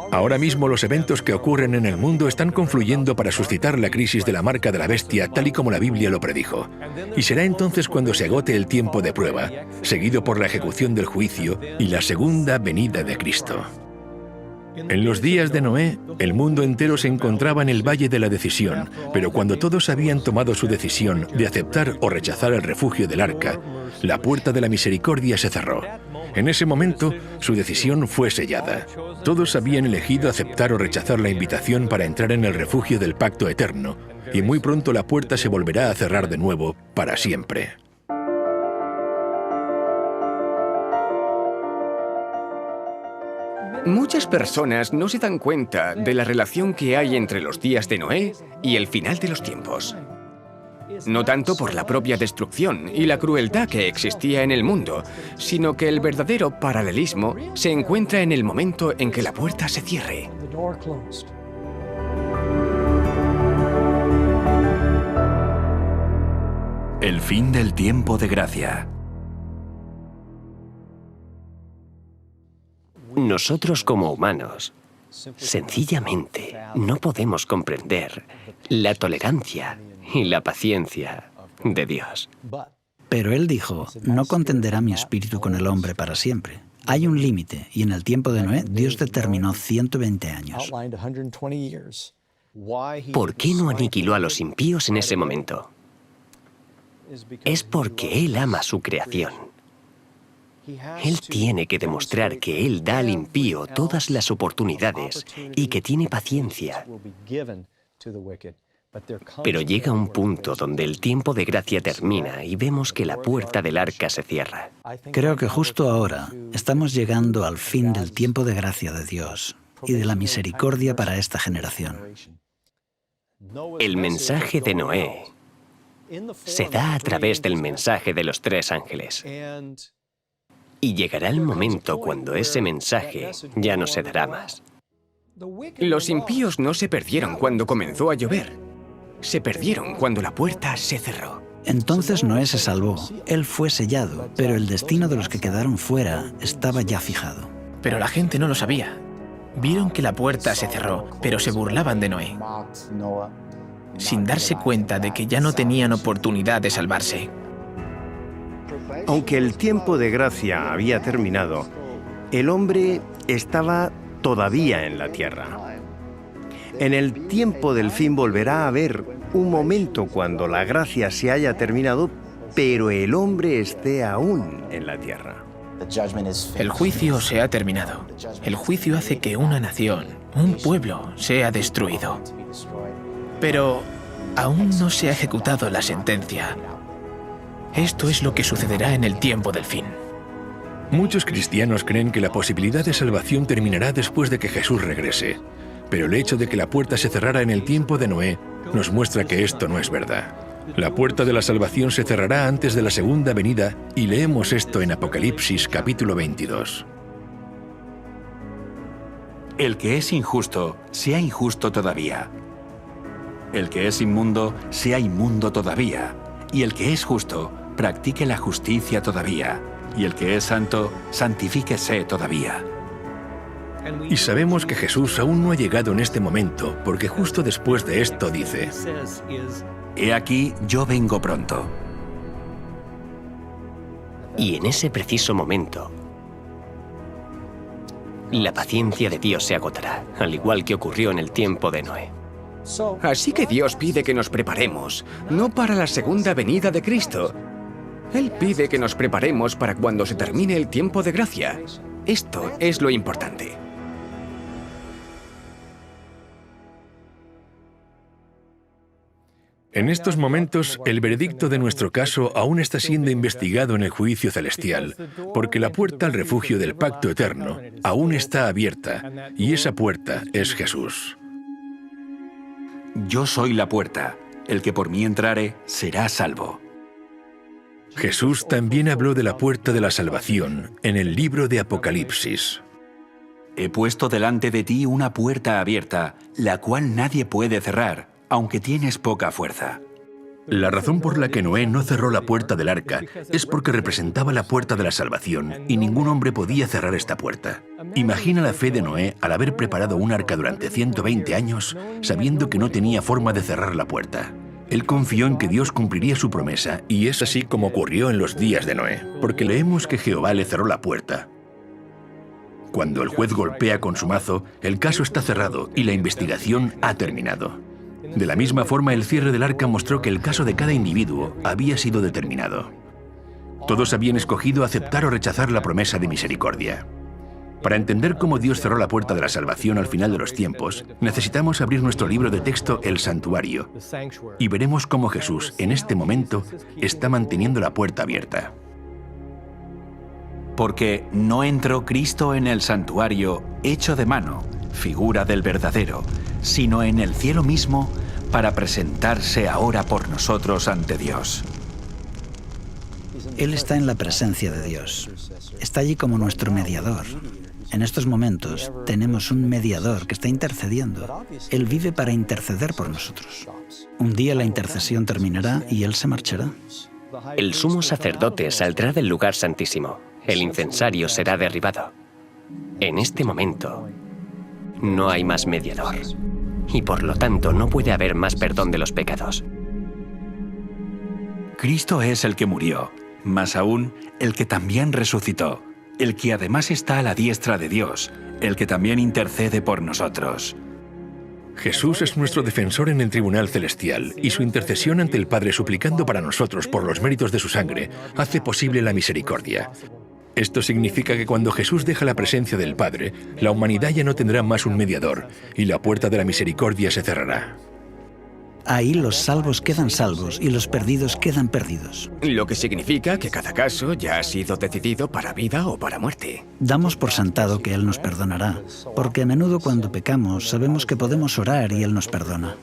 Ahora mismo los eventos que ocurren en el mundo están confluyendo para suscitar la crisis de la marca de la bestia, tal y como la Biblia lo predijo. Y será entonces cuando se agote el tiempo de prueba, seguido por la ejecución del juicio y la segunda venida de Cristo. En los días de Noé, el mundo entero se encontraba en el valle de la decisión, pero cuando todos habían tomado su decisión de aceptar o rechazar el refugio del arca, la puerta de la misericordia se cerró. En ese momento, su decisión fue sellada. Todos habían elegido aceptar o rechazar la invitación para entrar en el refugio del pacto eterno, y muy pronto la puerta se volverá a cerrar de nuevo para siempre. Muchas personas no se dan cuenta de la relación que hay entre los días de Noé y el final de los tiempos. No tanto por la propia destrucción y la crueldad que existía en el mundo, sino que el verdadero paralelismo se encuentra en el momento en que la puerta se cierre. El fin del tiempo de gracia. Nosotros como humanos, sencillamente, no podemos comprender la tolerancia y la paciencia de Dios. Pero él dijo, no contenderá mi espíritu con el hombre para siempre. Hay un límite, y en el tiempo de Noé, Dios determinó 120 años. ¿Por qué no aniquiló a los impíos en ese momento? Es porque Él ama su creación. Él tiene que demostrar que Él da al impío todas las oportunidades y que tiene paciencia. Pero llega un punto donde el tiempo de gracia termina y vemos que la puerta del arca se cierra. Creo que justo ahora estamos llegando al fin del tiempo de gracia de Dios y de la misericordia para esta generación. El mensaje de Noé se da a través del mensaje de los tres ángeles. Y llegará el momento cuando ese mensaje ya no se dará más. Los impíos no se perdieron cuando comenzó a llover. Se perdieron cuando la puerta se cerró. Entonces Noé se salvó. Él fue sellado, pero el destino de los que quedaron fuera estaba ya fijado. Pero la gente no lo sabía. Vieron que la puerta se cerró, pero se burlaban de Noé, sin darse cuenta de que ya no tenían oportunidad de salvarse. Aunque el tiempo de gracia había terminado, el hombre estaba todavía en la tierra. En el tiempo del fin volverá a haber un momento cuando la gracia se haya terminado, pero el hombre esté aún en la tierra. El juicio se ha terminado. El juicio hace que una nación, un pueblo, sea destruido. Pero aún no se ha ejecutado la sentencia. Esto es lo que sucederá en el tiempo del fin. Muchos cristianos creen que la posibilidad de salvación terminará después de que Jesús regrese. Pero el hecho de que la puerta se cerrara en el tiempo de Noé nos muestra que esto no es verdad. La puerta de la salvación se cerrará antes de la segunda venida y leemos esto en Apocalipsis capítulo 22. El que es injusto, sea injusto todavía. El que es inmundo, sea inmundo todavía. Y el que es justo, practique la justicia todavía. Y el que es santo, santifíquese todavía. Y sabemos que Jesús aún no ha llegado en este momento, porque justo después de esto dice: He aquí, yo vengo pronto. Y en ese preciso momento, la paciencia de Dios se agotará, al igual que ocurrió en el tiempo de Noé. Así que Dios pide que nos preparemos, no para la segunda venida de Cristo. Él pide que nos preparemos para cuando se termine el tiempo de gracia. Esto es lo importante. En estos momentos, el veredicto de nuestro caso aún está siendo investigado en el juicio celestial, porque la puerta al refugio del pacto eterno aún está abierta, y esa puerta es Jesús. Yo soy la puerta. El que por mí entrare será salvo. Jesús también habló de la puerta de la salvación en el libro de Apocalipsis. He puesto delante de ti una puerta abierta, la cual nadie puede cerrar, aunque tienes poca fuerza. La razón por la que Noé no cerró la puerta del arca es porque representaba la puerta de la salvación y ningún hombre podía cerrar esta puerta. Imagina la fe de Noé al haber preparado un arca durante 120 años, sabiendo que no tenía forma de cerrar la puerta. Él confió en que Dios cumpliría su promesa, y es así como ocurrió en los días de Noé, porque leemos que Jehová le cerró la puerta. Cuando el juez golpea con su mazo, el caso está cerrado y la investigación ha terminado. De la misma forma, el cierre del arca mostró que el caso de cada individuo había sido determinado. Todos habían escogido aceptar o rechazar la promesa de misericordia. Para entender cómo Dios cerró la puerta de la salvación al final de los tiempos, necesitamos abrir nuestro libro de texto, El Santuario, y veremos cómo Jesús, en este momento, está manteniendo la puerta abierta. Porque no entró Cristo en el santuario hecho de mano, figura del verdadero, sino en el cielo mismo, para presentarse ahora por nosotros ante Dios. Él está en la presencia de Dios. Está allí como nuestro mediador. En estos momentos tenemos un mediador que está intercediendo. Él vive para interceder por nosotros. Un día la intercesión terminará y Él se marchará. El sumo sacerdote saldrá del lugar santísimo. El incensario será derribado. En este momento, no hay más mediador. Y por lo tanto, no puede haber más perdón de los pecados. Cristo es el que murió, más aún, el que también resucitó, el que además está a la diestra de Dios, el que también intercede por nosotros. Jesús es nuestro defensor en el tribunal celestial, y su intercesión ante el Padre suplicando para nosotros por los méritos de su sangre hace posible la misericordia. Esto significa que cuando Jesús deja la presencia del Padre, la humanidad ya no tendrá más un mediador, y la puerta de la misericordia se cerrará. Ahí los salvos quedan salvos y los perdidos quedan perdidos. Lo que significa que cada caso ya ha sido decidido para vida o para muerte. Damos por sentado que Él nos perdonará, porque a menudo cuando pecamos sabemos que podemos orar y Él nos perdona.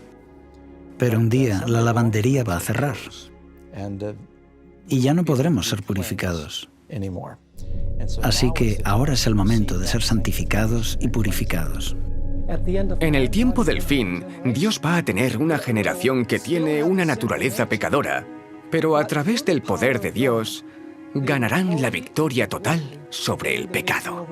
Pero un día la lavandería va a cerrar y ya no podremos ser purificados. Así que ahora es el momento de ser santificados y purificados. En el tiempo del fin, Dios va a tener una generación que tiene una naturaleza pecadora, pero a través del poder de Dios, ganarán la victoria total sobre el pecado.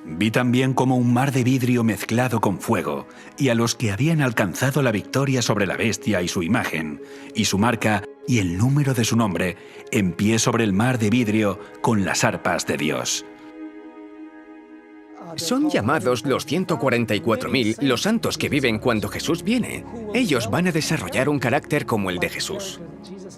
Vi también como un mar de vidrio mezclado con fuego, y a los que habían alcanzado la victoria sobre la bestia y su imagen, y su marca y el número de su nombre, en pie sobre el mar de vidrio con las arpas de Dios. Son llamados los 144.000 los santos que viven cuando Jesús viene. Ellos van a desarrollar un carácter como el de Jesús.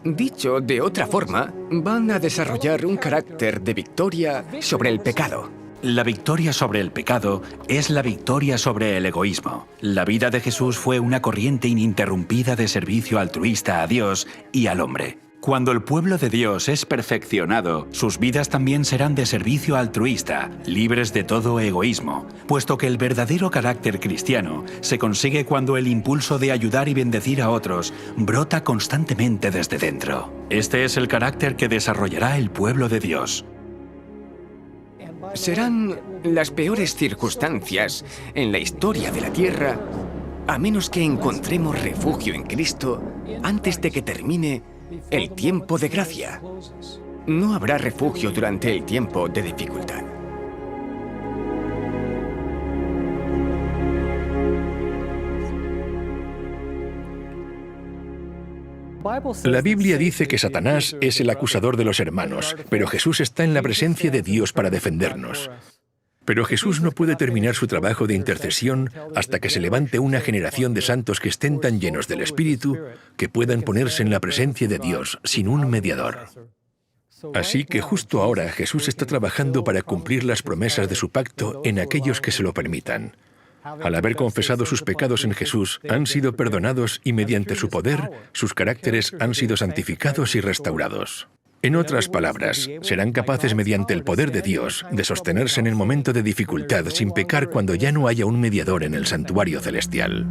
Dicho de otra forma, van a desarrollar un carácter de victoria sobre el pecado. La victoria sobre el pecado es la victoria sobre el egoísmo. La vida de Jesús fue una corriente ininterrumpida de servicio altruista a Dios y al hombre. Cuando el pueblo de Dios es perfeccionado, sus vidas también serán de servicio altruista, libres de todo egoísmo, puesto que el verdadero carácter cristiano se consigue cuando el impulso de ayudar y bendecir a otros brota constantemente desde dentro. Este es el carácter que desarrollará el pueblo de Dios. Serán las peores circunstancias en la historia de la tierra, a menos que encontremos refugio en Cristo antes de que termine el tiempo de gracia. No habrá refugio durante el tiempo de dificultad. La Biblia dice que Satanás es el acusador de los hermanos, pero Jesús está en la presencia de Dios para defendernos. Pero Jesús no puede terminar su trabajo de intercesión hasta que se levante una generación de santos que estén tan llenos del Espíritu que puedan ponerse en la presencia de Dios sin un mediador. Así que justo ahora Jesús está trabajando para cumplir las promesas de su pacto en aquellos que se lo permitan. Al haber confesado sus pecados en Jesús, han sido perdonados y mediante su poder, sus caracteres han sido santificados y restaurados. En otras palabras, serán capaces mediante el poder de Dios de sostenerse en el momento de dificultad sin pecar cuando ya no haya un mediador en el santuario celestial.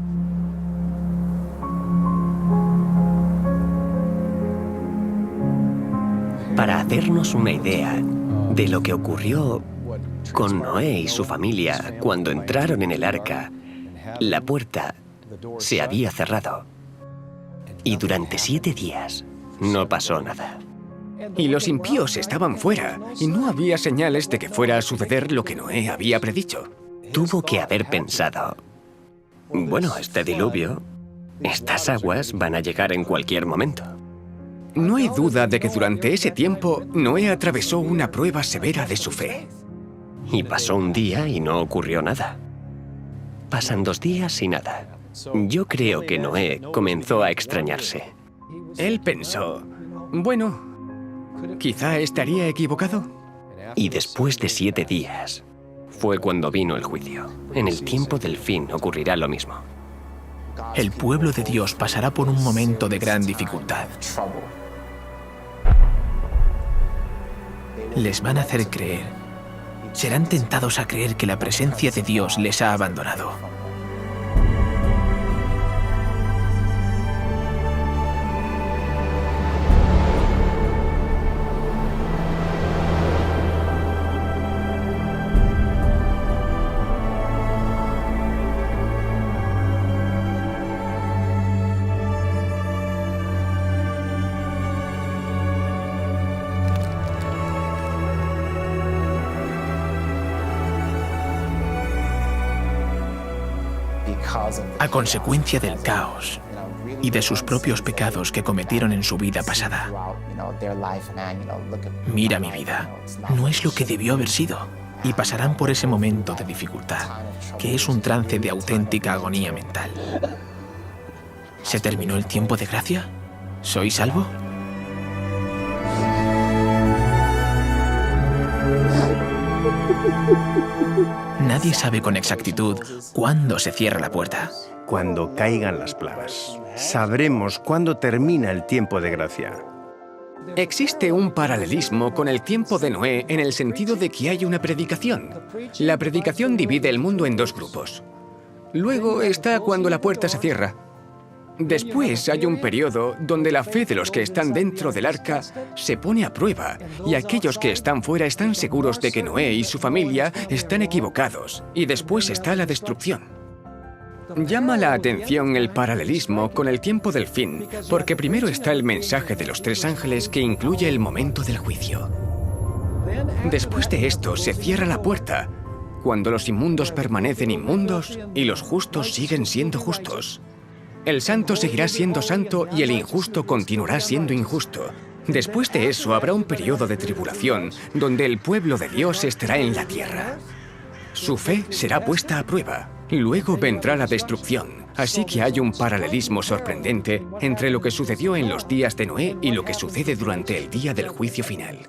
Para hacernos una idea de lo que ocurrió con Noé y su familia cuando entraron en el arca, la puerta se había cerrado y durante 7 días no pasó nada. Y los impíos estaban fuera, y no había señales de que fuera a suceder lo que Noé había predicho. Tuvo que haber pensado, bueno, este diluvio, estas aguas van a llegar en cualquier momento. No hay duda de que durante ese tiempo Noé atravesó una prueba severa de su fe. Y pasó un día y no ocurrió nada. Pasan 2 días y nada. Yo creo que Noé comenzó a extrañarse. Él pensó, bueno, quizá estaría equivocado. Y después de 7 días, fue cuando vino el juicio. En el tiempo del fin ocurrirá lo mismo. El pueblo de Dios pasará por un momento de gran dificultad. Les van a hacer creer. Serán tentados a creer que la presencia de Dios les ha abandonado. A consecuencia del caos y de sus propios pecados que cometieron en su vida pasada. Mira mi vida, no es lo que debió haber sido, y pasarán por ese momento de dificultad, que es un trance de auténtica agonía mental. ¿Se terminó el tiempo de gracia? ¿Soy salvo? Nadie sabe con exactitud cuándo se cierra la puerta. Cuando caigan las plagas, sabremos cuándo termina el tiempo de gracia. Existe un paralelismo con el tiempo de Noé en el sentido de que hay una predicación. La predicación divide el mundo en 2 grupos. Luego está cuando la puerta se cierra. Después hay un periodo donde la fe de los que están dentro del arca se pone a prueba y aquellos que están fuera están seguros de que Noé y su familia están equivocados. Y después está la destrucción. Llama la atención el paralelismo con el tiempo del fin, porque primero está el mensaje de los 3 ángeles que incluye el momento del juicio. Después de esto se cierra la puerta, cuando los inmundos permanecen inmundos y los justos siguen siendo justos. El santo seguirá siendo santo y el injusto continuará siendo injusto. Después de eso habrá un periodo de tribulación donde el pueblo de Dios estará en la tierra. Su fe será puesta a prueba. Luego vendrá la destrucción. Así que hay un paralelismo sorprendente entre lo que sucedió en los días de Noé y lo que sucede durante el día del juicio final.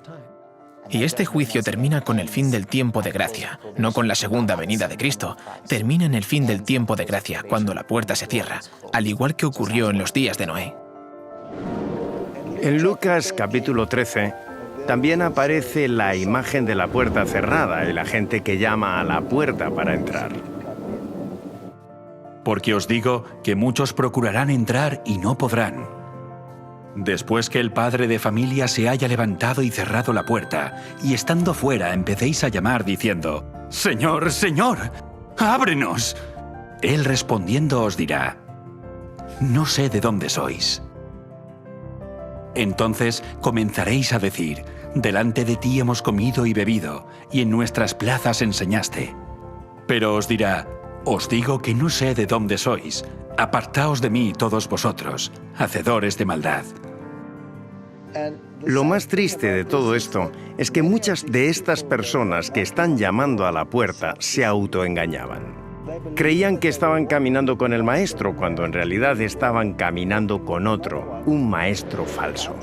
Y este juicio termina con el fin del tiempo de gracia, no con la segunda venida de Cristo. Termina en el fin del tiempo de gracia, cuando la puerta se cierra, al igual que ocurrió en los días de Noé. En Lucas capítulo 13 también aparece la imagen de la puerta cerrada y la gente que llama a la puerta para entrar. Porque os digo que muchos procurarán entrar y no podrán. Después que el padre de familia se haya levantado y cerrado la puerta, y estando fuera empecéis a llamar diciendo, «Señor, Señor, ábrenos». Él respondiendo os dirá, «No sé de dónde sois». Entonces comenzaréis a decir, «Delante de ti hemos comido y bebido, y en nuestras plazas enseñaste». Pero os dirá, «Os digo que no sé de dónde sois, Apartaos de mí, todos vosotros, hacedores de maldad. Lo más triste de todo esto es que muchas de estas personas que están llamando a la puerta se autoengañaban. Creían que estaban caminando con el maestro, cuando en realidad estaban caminando con otro, un maestro falso.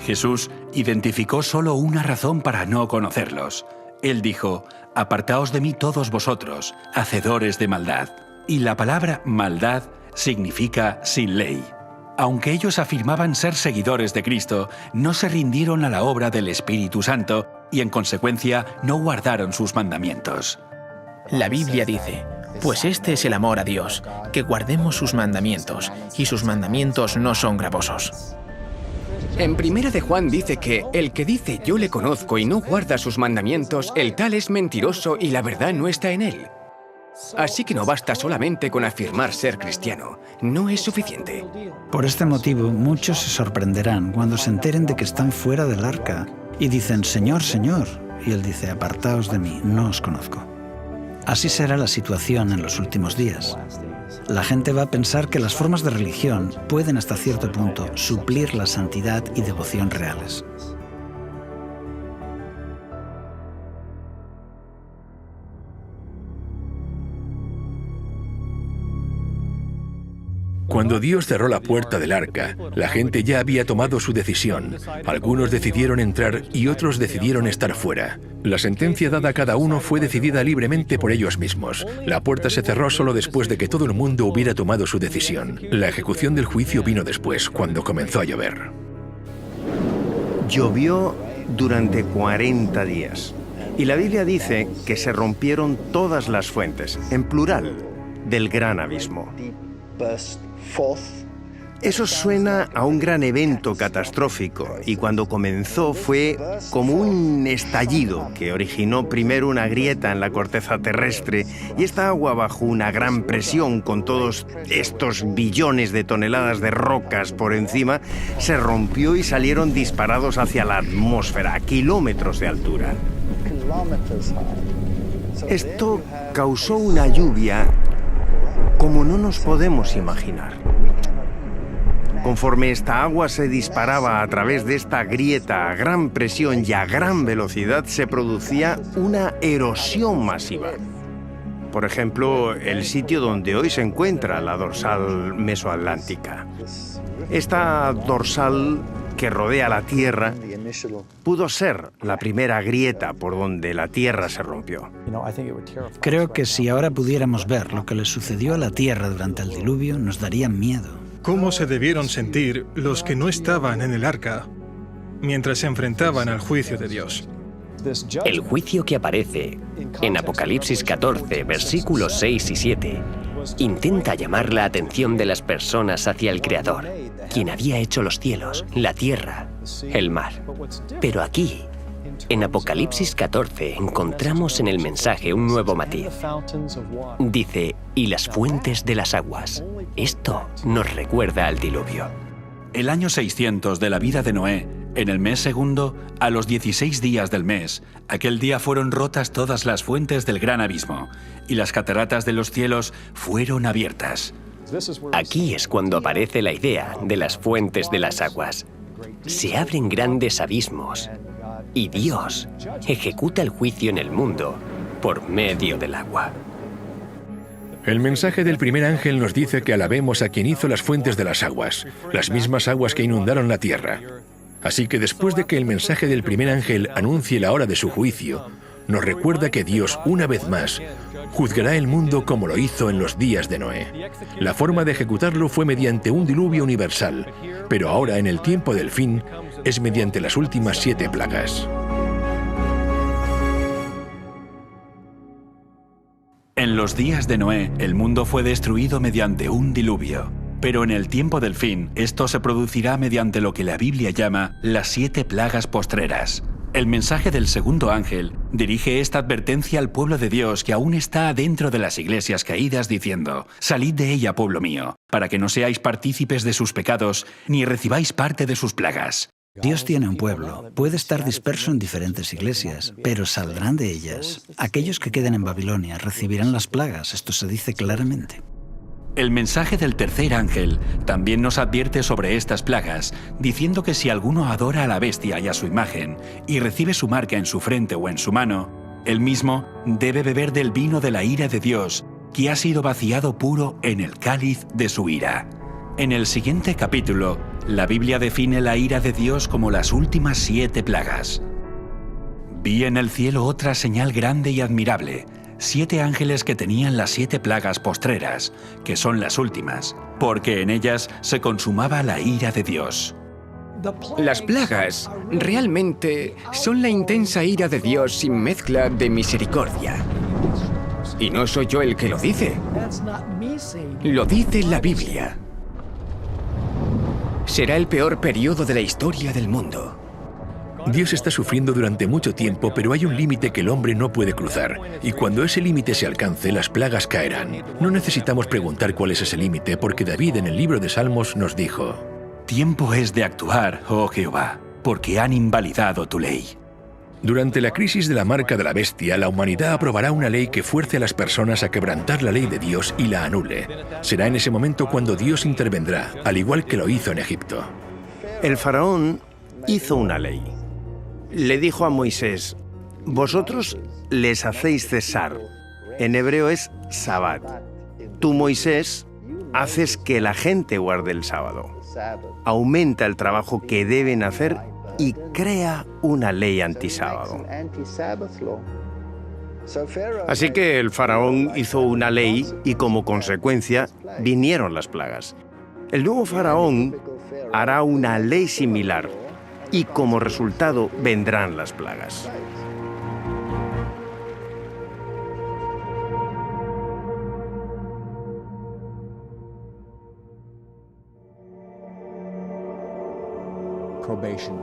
Jesús identificó solo una razón para no conocerlos. Él dijo: «Apartaos de mí todos vosotros, hacedores de maldad». Y la palabra maldad significa sin ley. Aunque ellos afirmaban ser seguidores de Cristo, no se rindieron a la obra del Espíritu Santo y en consecuencia no guardaron sus mandamientos. La Biblia dice: «Pues este es el amor a Dios, que guardemos sus mandamientos, y sus mandamientos no son gravosos». En Primera de Juan dice que el que dice yo le conozco y no guarda sus mandamientos, el tal es mentiroso y la verdad no está en él. Así que no basta solamente con afirmar ser cristiano, no es suficiente. Por este motivo, muchos se sorprenderán cuando se enteren de que están fuera del arca y dicen, Señor, Señor, y Él dice, apartaos de mí, no os conozco. Así será la situación en los últimos días. La gente va a pensar que las formas de religión pueden hasta cierto punto suplir la santidad y devoción reales. Cuando Dios cerró la puerta del arca, la gente ya había tomado su decisión. Algunos decidieron entrar y otros decidieron estar fuera. La sentencia dada a cada uno fue decidida libremente por ellos mismos. La puerta se cerró solo después de que todo el mundo hubiera tomado su decisión. La ejecución del juicio vino después, cuando comenzó a llover. Llovió durante 40 días. Y la Biblia dice que se rompieron todas las fuentes, en plural, del gran abismo. Eso suena a un gran evento catastrófico, y cuando comenzó fue como un estallido que originó primero una grieta en la corteza terrestre, y esta agua bajo una gran presión con todos estos billones de toneladas de rocas por encima, se rompió y salieron disparados hacia la atmósfera a kilómetros de altura. Esto causó una lluvia como no nos podemos imaginar. Conforme esta agua se disparaba a través de esta grieta a gran presión y a gran velocidad, se producía una erosión masiva. Por ejemplo, el sitio donde hoy se encuentra la dorsal mesoatlántica. Esta dorsal que rodea la Tierra pudo ser la primera grieta por donde la Tierra se rompió. Creo que si ahora pudiéramos ver lo que le sucedió a la Tierra durante el diluvio, nos daría miedo. ¿Cómo se debieron sentir los que no estaban en el arca mientras se enfrentaban al juicio de Dios? El juicio que aparece en Apocalipsis 14, versículos 6 y 7, intenta llamar la atención de las personas hacia el Creador, quien había hecho los cielos, la tierra, el mar. Pero aquí, en Apocalipsis 14, encontramos en el mensaje un nuevo matiz. Dice, y las fuentes de las aguas. Esto nos recuerda al diluvio. El año 600 de la vida de Noé, en el mes segundo, a los 16 días del mes, aquel día fueron rotas todas las fuentes del gran abismo, y las cataratas de los cielos fueron abiertas. Aquí es cuando aparece la idea de las fuentes de las aguas. Se abren grandes abismos, y Dios ejecuta el juicio en el mundo por medio del agua. El mensaje del primer ángel nos dice que alabemos a quien hizo las fuentes de las mismas aguas que inundaron la tierra. Así que después de que el mensaje del primer ángel anuncie la hora de su juicio, nos recuerda que Dios, una vez más, juzgará el mundo como lo hizo en los días de Noé. La forma de ejecutarlo fue mediante un diluvio universal, pero ahora, en el tiempo del fin, es mediante las últimas 7 plagas. En los días de Noé, el mundo fue destruido mediante un diluvio. Pero en el tiempo del fin, esto se producirá mediante lo que la Biblia llama las 7 plagas postreras. El mensaje del segundo ángel dirige esta advertencia al pueblo de Dios que aún está dentro de las iglesias caídas diciendo, «Salid de ella, pueblo mío, para que no seáis partícipes de sus pecados, ni recibáis parte de sus plagas». Dios tiene un pueblo. Puede estar disperso en diferentes iglesias, pero saldrán de ellas. Aquellos que queden en Babilonia recibirán las plagas. Esto se dice claramente. El mensaje del tercer ángel también nos advierte sobre estas plagas, diciendo que si alguno adora a la bestia y a su imagen, y recibe su marca en su frente o en su mano, él mismo debe beber del vino de la ira de Dios, que ha sido vaciado puro en el cáliz de su ira. En el siguiente capítulo, la Biblia define la ira de Dios como las últimas 7 plagas. Vi en el cielo otra señal grande y admirable, 7 ángeles que tenían las 7 plagas postreras, que son las últimas, porque en ellas se consumaba la ira de Dios. Las plagas realmente son la intensa ira de Dios sin mezcla de misericordia. Y no soy yo el que lo dice. Lo dice la Biblia. Será el peor periodo de la historia del mundo. Dios está sufriendo durante mucho tiempo, pero hay un límite que el hombre no puede cruzar. Y cuando ese límite se alcance, las plagas caerán. No necesitamos preguntar cuál es ese límite, porque David en el libro de Salmos nos dijo: Tiempo es de actuar, oh Jehová, porque han invalidado tu ley. Durante la crisis de la marca de la bestia, la humanidad aprobará una ley que fuerce a las personas a quebrantar la ley de Dios y la anule. Será en ese momento cuando Dios intervendrá, al igual que lo hizo en Egipto. El faraón hizo una ley. Le dijo a Moisés: vosotros les hacéis cesar. En hebreo es Sabbat. Tú, Moisés, haces que la gente guarde el sábado. Aumenta el trabajo que deben hacer y crea una ley antisábado. Así que el faraón hizo una ley y como consecuencia vinieron las plagas. El nuevo faraón hará una ley similar y como resultado vendrán las plagas.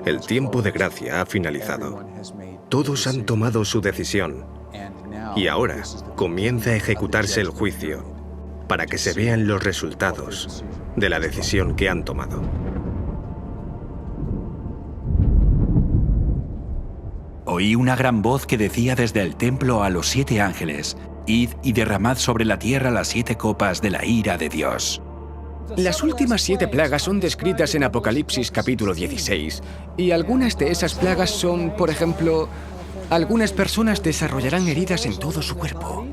El tiempo de gracia ha finalizado. Todos han tomado su decisión. Y ahora comienza a ejecutarse el juicio para que se vean los resultados de la decisión que han tomado. Oí una gran voz que decía desde el templo a los 7 ángeles: Id y derramad sobre la tierra las 7 copas de la ira de Dios. Las últimas 7 plagas son descritas en Apocalipsis capítulo 16, y algunas de esas plagas son, por ejemplo, algunas personas desarrollarán heridas en todo su cuerpo.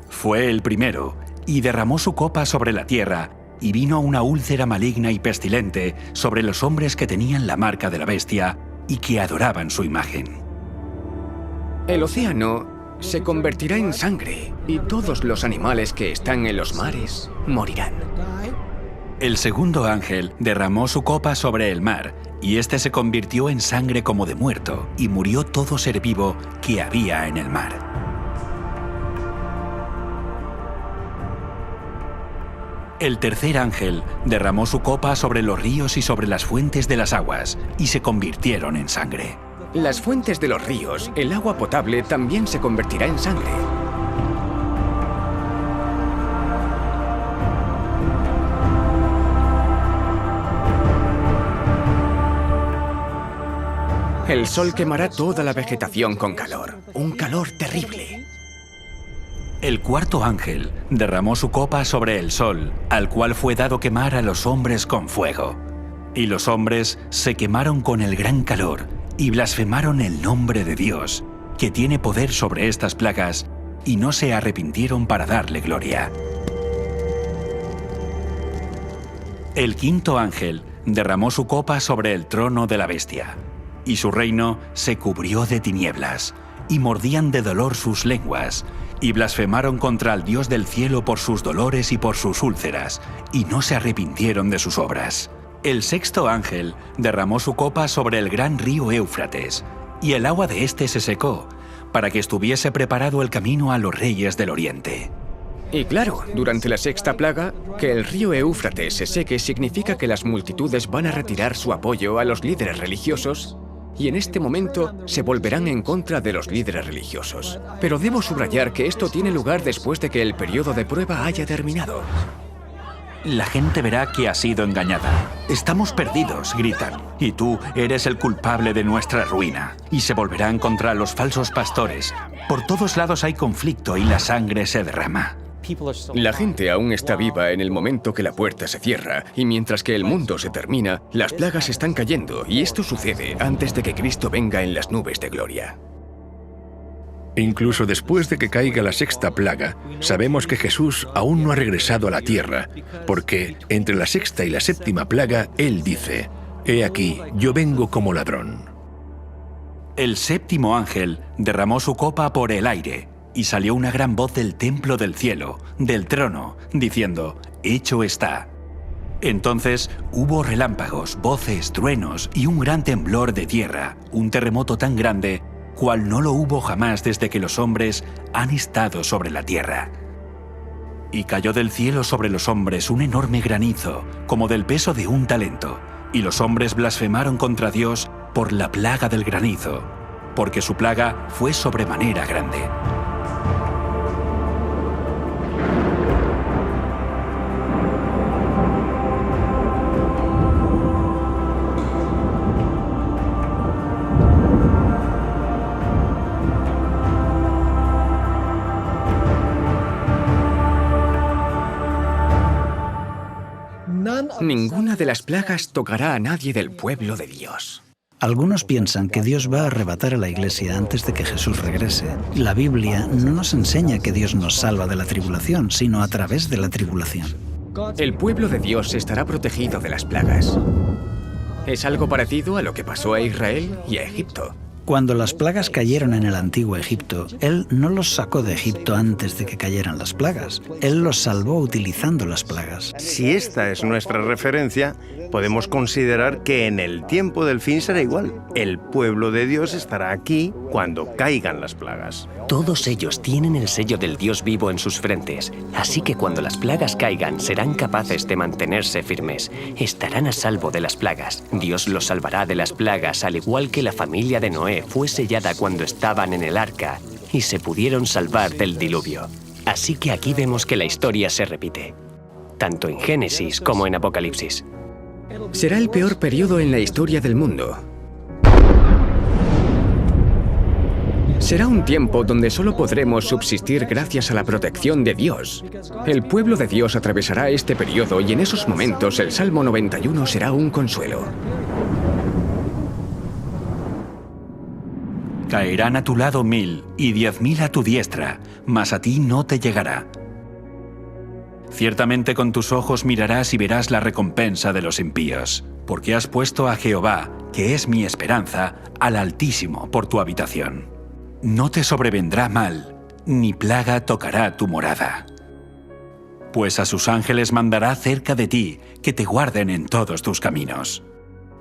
Fue el primero, y derramó su copa sobre la tierra, y vino una úlcera maligna y pestilente sobre los hombres que tenían la marca de la bestia y que adoraban su imagen. El océano se convertirá en sangre, y todos los animales que están en los mares morirán. El segundo ángel derramó su copa sobre el mar, y éste se convirtió en sangre como de muerto, y murió todo ser vivo que había en el mar. El tercer ángel derramó su copa sobre los ríos y sobre las fuentes de las aguas, y se convirtieron en sangre. Las fuentes de los ríos, el agua potable también se convertirá en sangre. El sol quemará toda la vegetación con calor, un calor terrible. El cuarto ángel derramó su copa sobre el sol, al cual fue dado quemar a los hombres con fuego. Y los hombres se quemaron con el gran calor, y blasfemaron el nombre de Dios, que tiene poder sobre estas plagas, y no se arrepintieron para darle gloria. El quinto ángel derramó su copa sobre el trono de la bestia, y su reino se cubrió de tinieblas, y mordían de dolor sus lenguas, y blasfemaron contra el Dios del cielo por sus dolores y por sus úlceras, y no se arrepintieron de sus obras. El sexto ángel derramó su copa sobre el gran río Éufrates, y el agua de éste se secó, para que estuviese preparado el camino a los reyes del oriente. Y claro, durante la sexta plaga, que el río Éufrates se seque significa que las multitudes van a retirar su apoyo a los líderes religiosos, y en este momento se volverán en contra de los líderes religiosos. Pero debo subrayar que esto tiene lugar después de que el periodo de prueba haya terminado. la gente verá que ha sido engañada. Estamos perdidos, gritan, y tú eres el culpable de nuestra ruina. Y se volverán contra los falsos pastores. Por todos lados hay conflicto y la sangre se derrama. La gente aún está viva en el momento que la puerta se cierra, y mientras que el mundo se termina, las plagas están cayendo, y esto sucede antes de que Cristo venga en las nubes de gloria. Incluso después de que caiga la sexta plaga, sabemos que Jesús aún no ha regresado a la tierra, porque entre la sexta y la séptima plaga, Él dice: «He aquí, yo vengo como ladrón». El séptimo ángel derramó su copa por el aire, y salió una gran voz del templo del cielo, del trono, diciendo: «Hecho está». Entonces hubo relámpagos, voces, truenos y un gran temblor de tierra, un terremoto tan grande cual no lo hubo jamás desde que los hombres han estado sobre la tierra. Y cayó del cielo sobre los hombres un enorme granizo, como del peso de un talento, y los hombres blasfemaron contra Dios por la plaga del granizo, porque su plaga fue sobremanera grande. Ninguna de las plagas tocará a nadie del pueblo de Dios. Algunos piensan que Dios va a arrebatar a la Iglesia antes de que Jesús regrese. La Biblia no nos enseña que Dios nos salva de la tribulación, sino a través de la tribulación. El pueblo de Dios estará protegido de las plagas. Es algo parecido a lo que pasó a Israel y a Egipto. Cuando las plagas cayeron en el antiguo Egipto, Él no los sacó de Egipto antes de que cayeran las plagas. Él los salvó utilizando las plagas. Si esta es nuestra referencia, podemos considerar que en el tiempo del fin será igual. El pueblo de Dios estará aquí cuando caigan las plagas. Todos ellos tienen el sello del Dios vivo en sus frentes, así que cuando las plagas caigan serán capaces de mantenerse firmes. Estarán a salvo de las plagas. Dios los salvará de las plagas, al igual que la familia de Noé fue sellada cuando estaban en el arca y se pudieron salvar del diluvio. Así que aquí vemos que la historia se repite, tanto en Génesis como en Apocalipsis. Será el peor periodo en la historia del mundo. Será un tiempo donde solo podremos subsistir gracias a la protección de Dios. El pueblo de Dios atravesará este periodo y en esos momentos el Salmo 91 será un consuelo. Caerán a tu lado 1000 y 10.000 a tu diestra, mas a ti no te llegará. Ciertamente con tus ojos mirarás y verás la recompensa de los impíos, porque has puesto a Jehová, que es mi esperanza, al Altísimo por tu habitación. No te sobrevendrá mal, ni plaga tocará tu morada. Pues a sus ángeles mandará cerca de ti, que te guarden en todos tus caminos.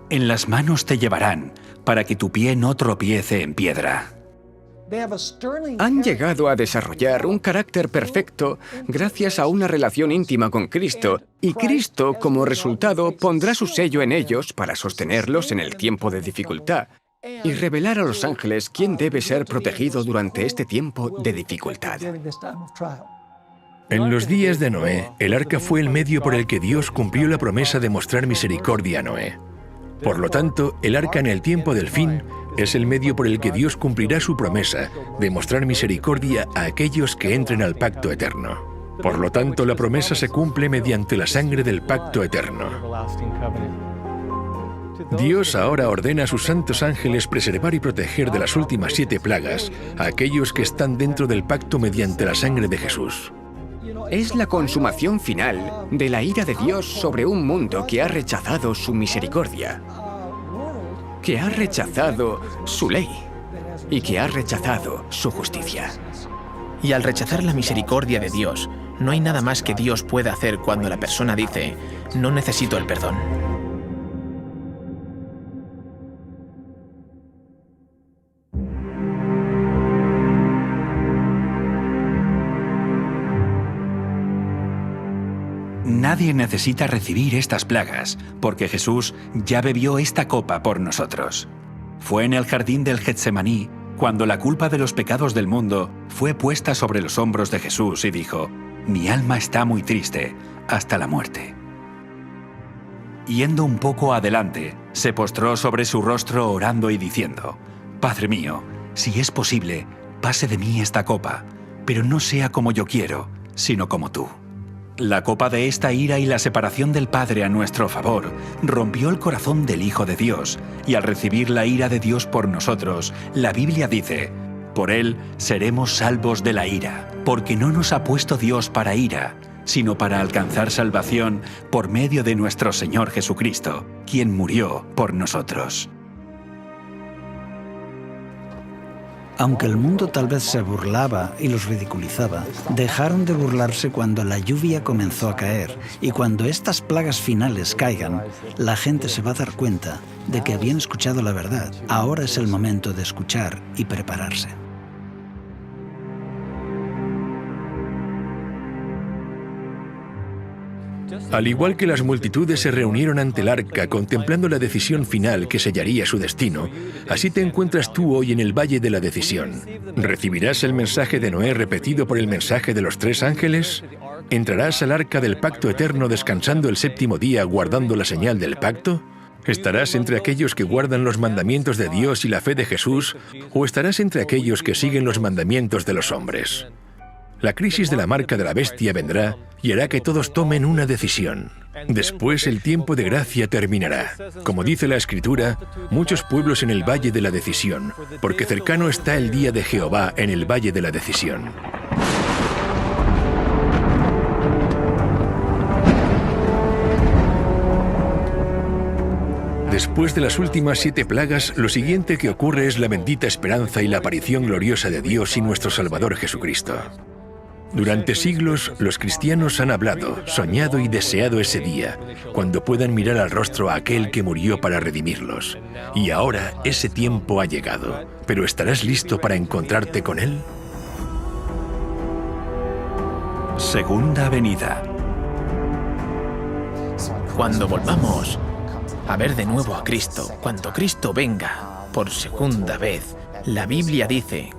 En las manos te llevarán, para que tu pie no tropiece en piedra. Han llegado a desarrollar un carácter perfecto gracias a una relación íntima con Cristo, y Cristo, como resultado, pondrá su sello en ellos para sostenerlos en el tiempo de dificultad y revelar a los ángeles quién debe ser protegido durante este tiempo de dificultad. En los días de Noé, el arca fue el medio por el que Dios cumplió la promesa de mostrar misericordia a Noé. Por lo tanto, el arca en el tiempo del fin es el medio por el que Dios cumplirá su promesa de mostrar misericordia a aquellos que entren al pacto eterno. Por lo tanto, la promesa se cumple mediante la sangre del pacto eterno. Dios ahora ordena a sus santos ángeles preservar y proteger de las últimas 7 plagas a aquellos que están dentro del pacto mediante la sangre de Jesús. Es la consumación final de la ira de Dios sobre un mundo que ha rechazado su misericordia, que ha rechazado su ley y que ha rechazado su justicia. Y al rechazar la misericordia de Dios, no hay nada más que Dios pueda hacer cuando la persona dice: no necesito el perdón. Nadie necesita recibir estas plagas, porque Jesús ya bebió esta copa por nosotros. Fue en el jardín del Getsemaní cuando la culpa de los pecados del mundo fue puesta sobre los hombros de Jesús y dijo: mi alma está muy triste, hasta la muerte. Yendo un poco adelante, se postró sobre su rostro orando y diciendo: Padre mío, si es posible, pase de mí esta copa, pero no sea como yo quiero, sino como tú. La copa de esta ira y la separación del Padre a nuestro favor rompió el corazón del Hijo de Dios, y al recibir la ira de Dios por nosotros, la Biblia dice: por él seremos salvos de la ira, porque no nos ha puesto Dios para ira, sino para alcanzar salvación por medio de nuestro Señor Jesucristo, quien murió por nosotros. Aunque el mundo tal vez se burlaba y los ridiculizaba, dejaron de burlarse cuando la lluvia comenzó a caer, y cuando estas plagas finales caigan, la gente se va a dar cuenta de que habían escuchado la verdad. Ahora es el momento de escuchar y prepararse. Al igual que las multitudes se reunieron ante el arca contemplando la decisión final que sellaría su destino, así te encuentras tú hoy en el valle de la decisión. ¿Recibirás el mensaje de Noé repetido por el mensaje de los 3 ángeles? ¿Entrarás al arca del pacto eterno descansando el 7º día guardando la señal del pacto? ¿Estarás entre aquellos que guardan los mandamientos de Dios y la fe de Jesús, o estarás entre aquellos que siguen los mandamientos de los hombres? La crisis de la marca de la bestia vendrá y hará que todos tomen una decisión. Después el tiempo de gracia terminará. Como dice la Escritura, muchos pueblos en el valle de la decisión, porque cercano está el día de Jehová en el valle de la decisión. Después de las últimas 7 plagas, lo siguiente que ocurre es la bendita esperanza y la aparición gloriosa de Dios y nuestro Salvador Jesucristo. Durante siglos, los cristianos han hablado, soñado y deseado ese día, cuando puedan mirar al rostro a aquel que murió para redimirlos. Y ahora ese tiempo ha llegado. ¿Pero estarás listo para encontrarte con Él? Segunda venida. Cuando volvamos a ver de nuevo a Cristo, cuando Cristo venga por segunda vez, la Biblia dice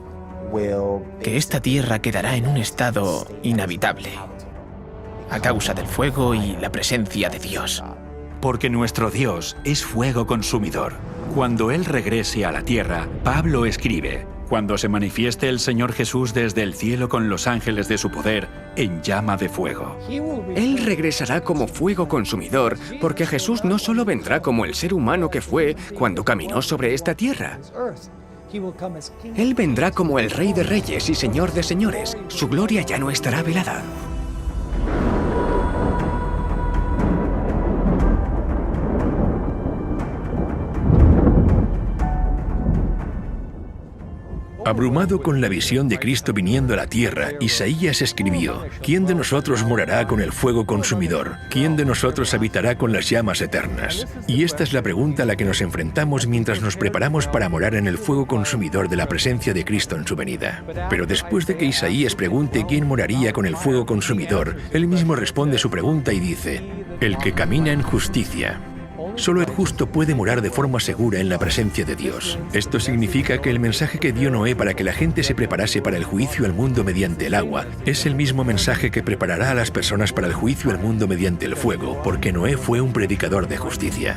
que esta tierra quedará en un estado inhabitable a causa del fuego y la presencia de Dios. Porque nuestro Dios es fuego consumidor. Cuando Él regrese a la tierra, Pablo escribe: cuando se manifieste el Señor Jesús desde el cielo con los ángeles de su poder en llama de fuego. Él regresará como fuego consumidor, porque Jesús no solo vendrá como el ser humano que fue cuando caminó sobre esta tierra. Él vendrá como el Rey de Reyes y Señor de Señores. Su gloria ya no estará velada. Abrumado con la visión de Cristo viniendo a la tierra, Isaías escribió: ¿quién de nosotros morará con el fuego consumidor? ¿Quién de nosotros habitará con las llamas eternas? Y esta es la pregunta a la que nos enfrentamos mientras nos preparamos para morar en el fuego consumidor de la presencia de Cristo en su venida. Pero después de que Isaías pregunte quién moraría con el fuego consumidor, él mismo responde su pregunta y dice: el que camina en justicia. Solo el justo puede morar de forma segura en la presencia de Dios. Esto significa que el mensaje que dio Noé para que la gente se preparase para el juicio al mundo mediante el agua es el mismo mensaje que preparará a las personas para el juicio al mundo mediante el fuego, porque Noé fue un predicador de justicia.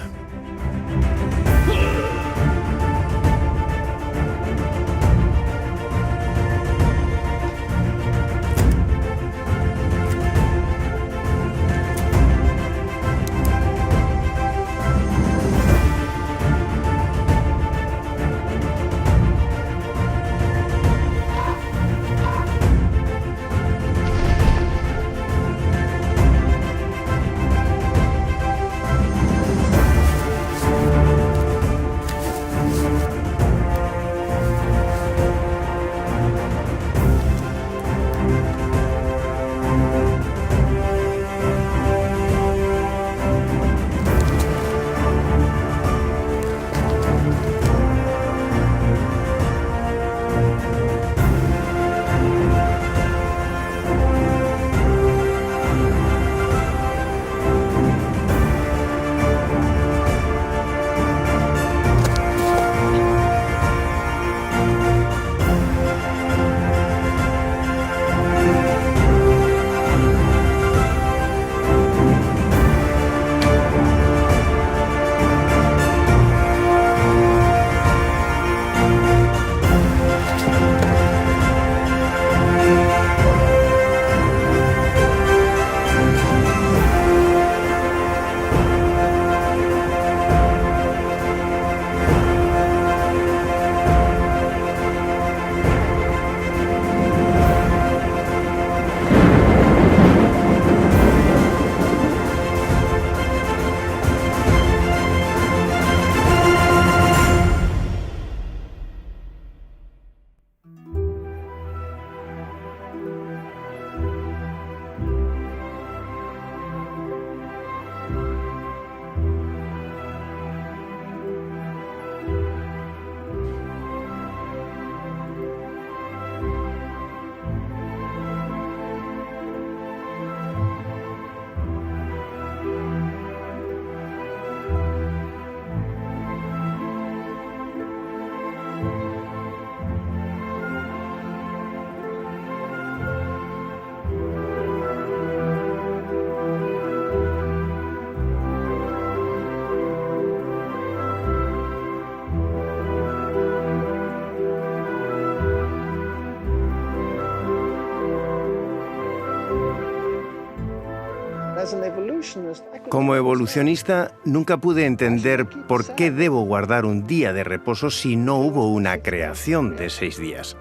Como evolucionista, nunca pude entender por qué debo guardar un día de reposo si no hubo una creación de 6 días.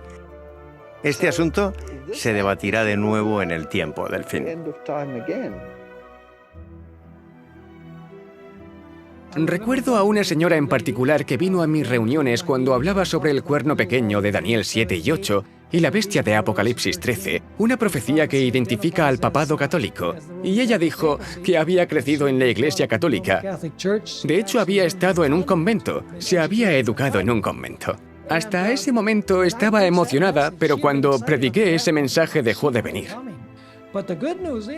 Este asunto se debatirá de nuevo en el tiempo del fin. Recuerdo a una señora en particular que vino a mis reuniones cuando hablaba sobre el cuerno pequeño de Daniel 7 y 8 y la bestia de Apocalipsis 13, una profecía que identifica al papado católico. Y ella dijo que había crecido en la Iglesia Católica. De hecho, había estado en un convento, se había educado en un convento. Hasta ese momento estaba emocionada, pero cuando prediqué ese mensaje dejó de venir.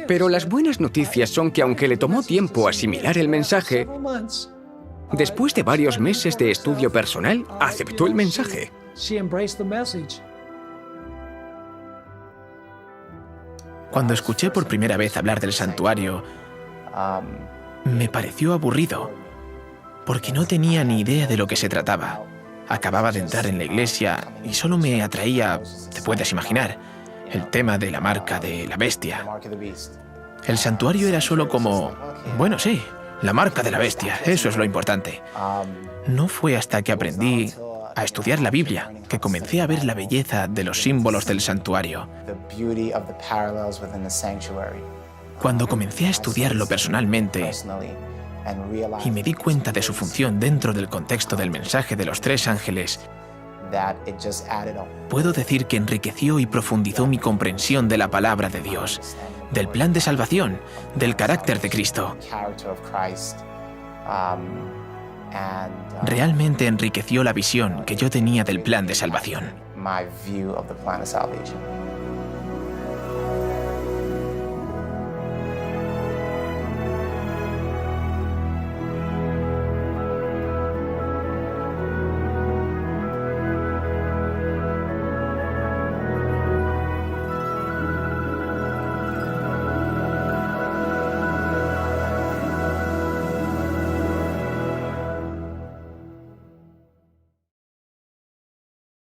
Pero las buenas noticias son que aunque le tomó tiempo asimilar el mensaje, después de varios meses de estudio personal, aceptó el mensaje. Cuando escuché por primera vez hablar del santuario, me pareció aburrido, porque no tenía ni idea de lo que se trataba. Acababa de entrar en la iglesia y solo me atraía, te puedes imaginar, el tema de la marca de la bestia. El santuario era solo como, bueno, sí, la marca de la bestia, eso es lo importante. No fue hasta que aprendí a estudiar la Biblia que comencé a ver la belleza de los símbolos del santuario. Cuando comencé a estudiarlo personalmente y me di cuenta de su función dentro del contexto del mensaje de los 3 ángeles, puedo decir que enriqueció y profundizó mi comprensión de la palabra de Dios, del plan de salvación, del carácter de Cristo. Realmente enriqueció la visión que yo tenía del plan de salvación. my view of the plan of salvation.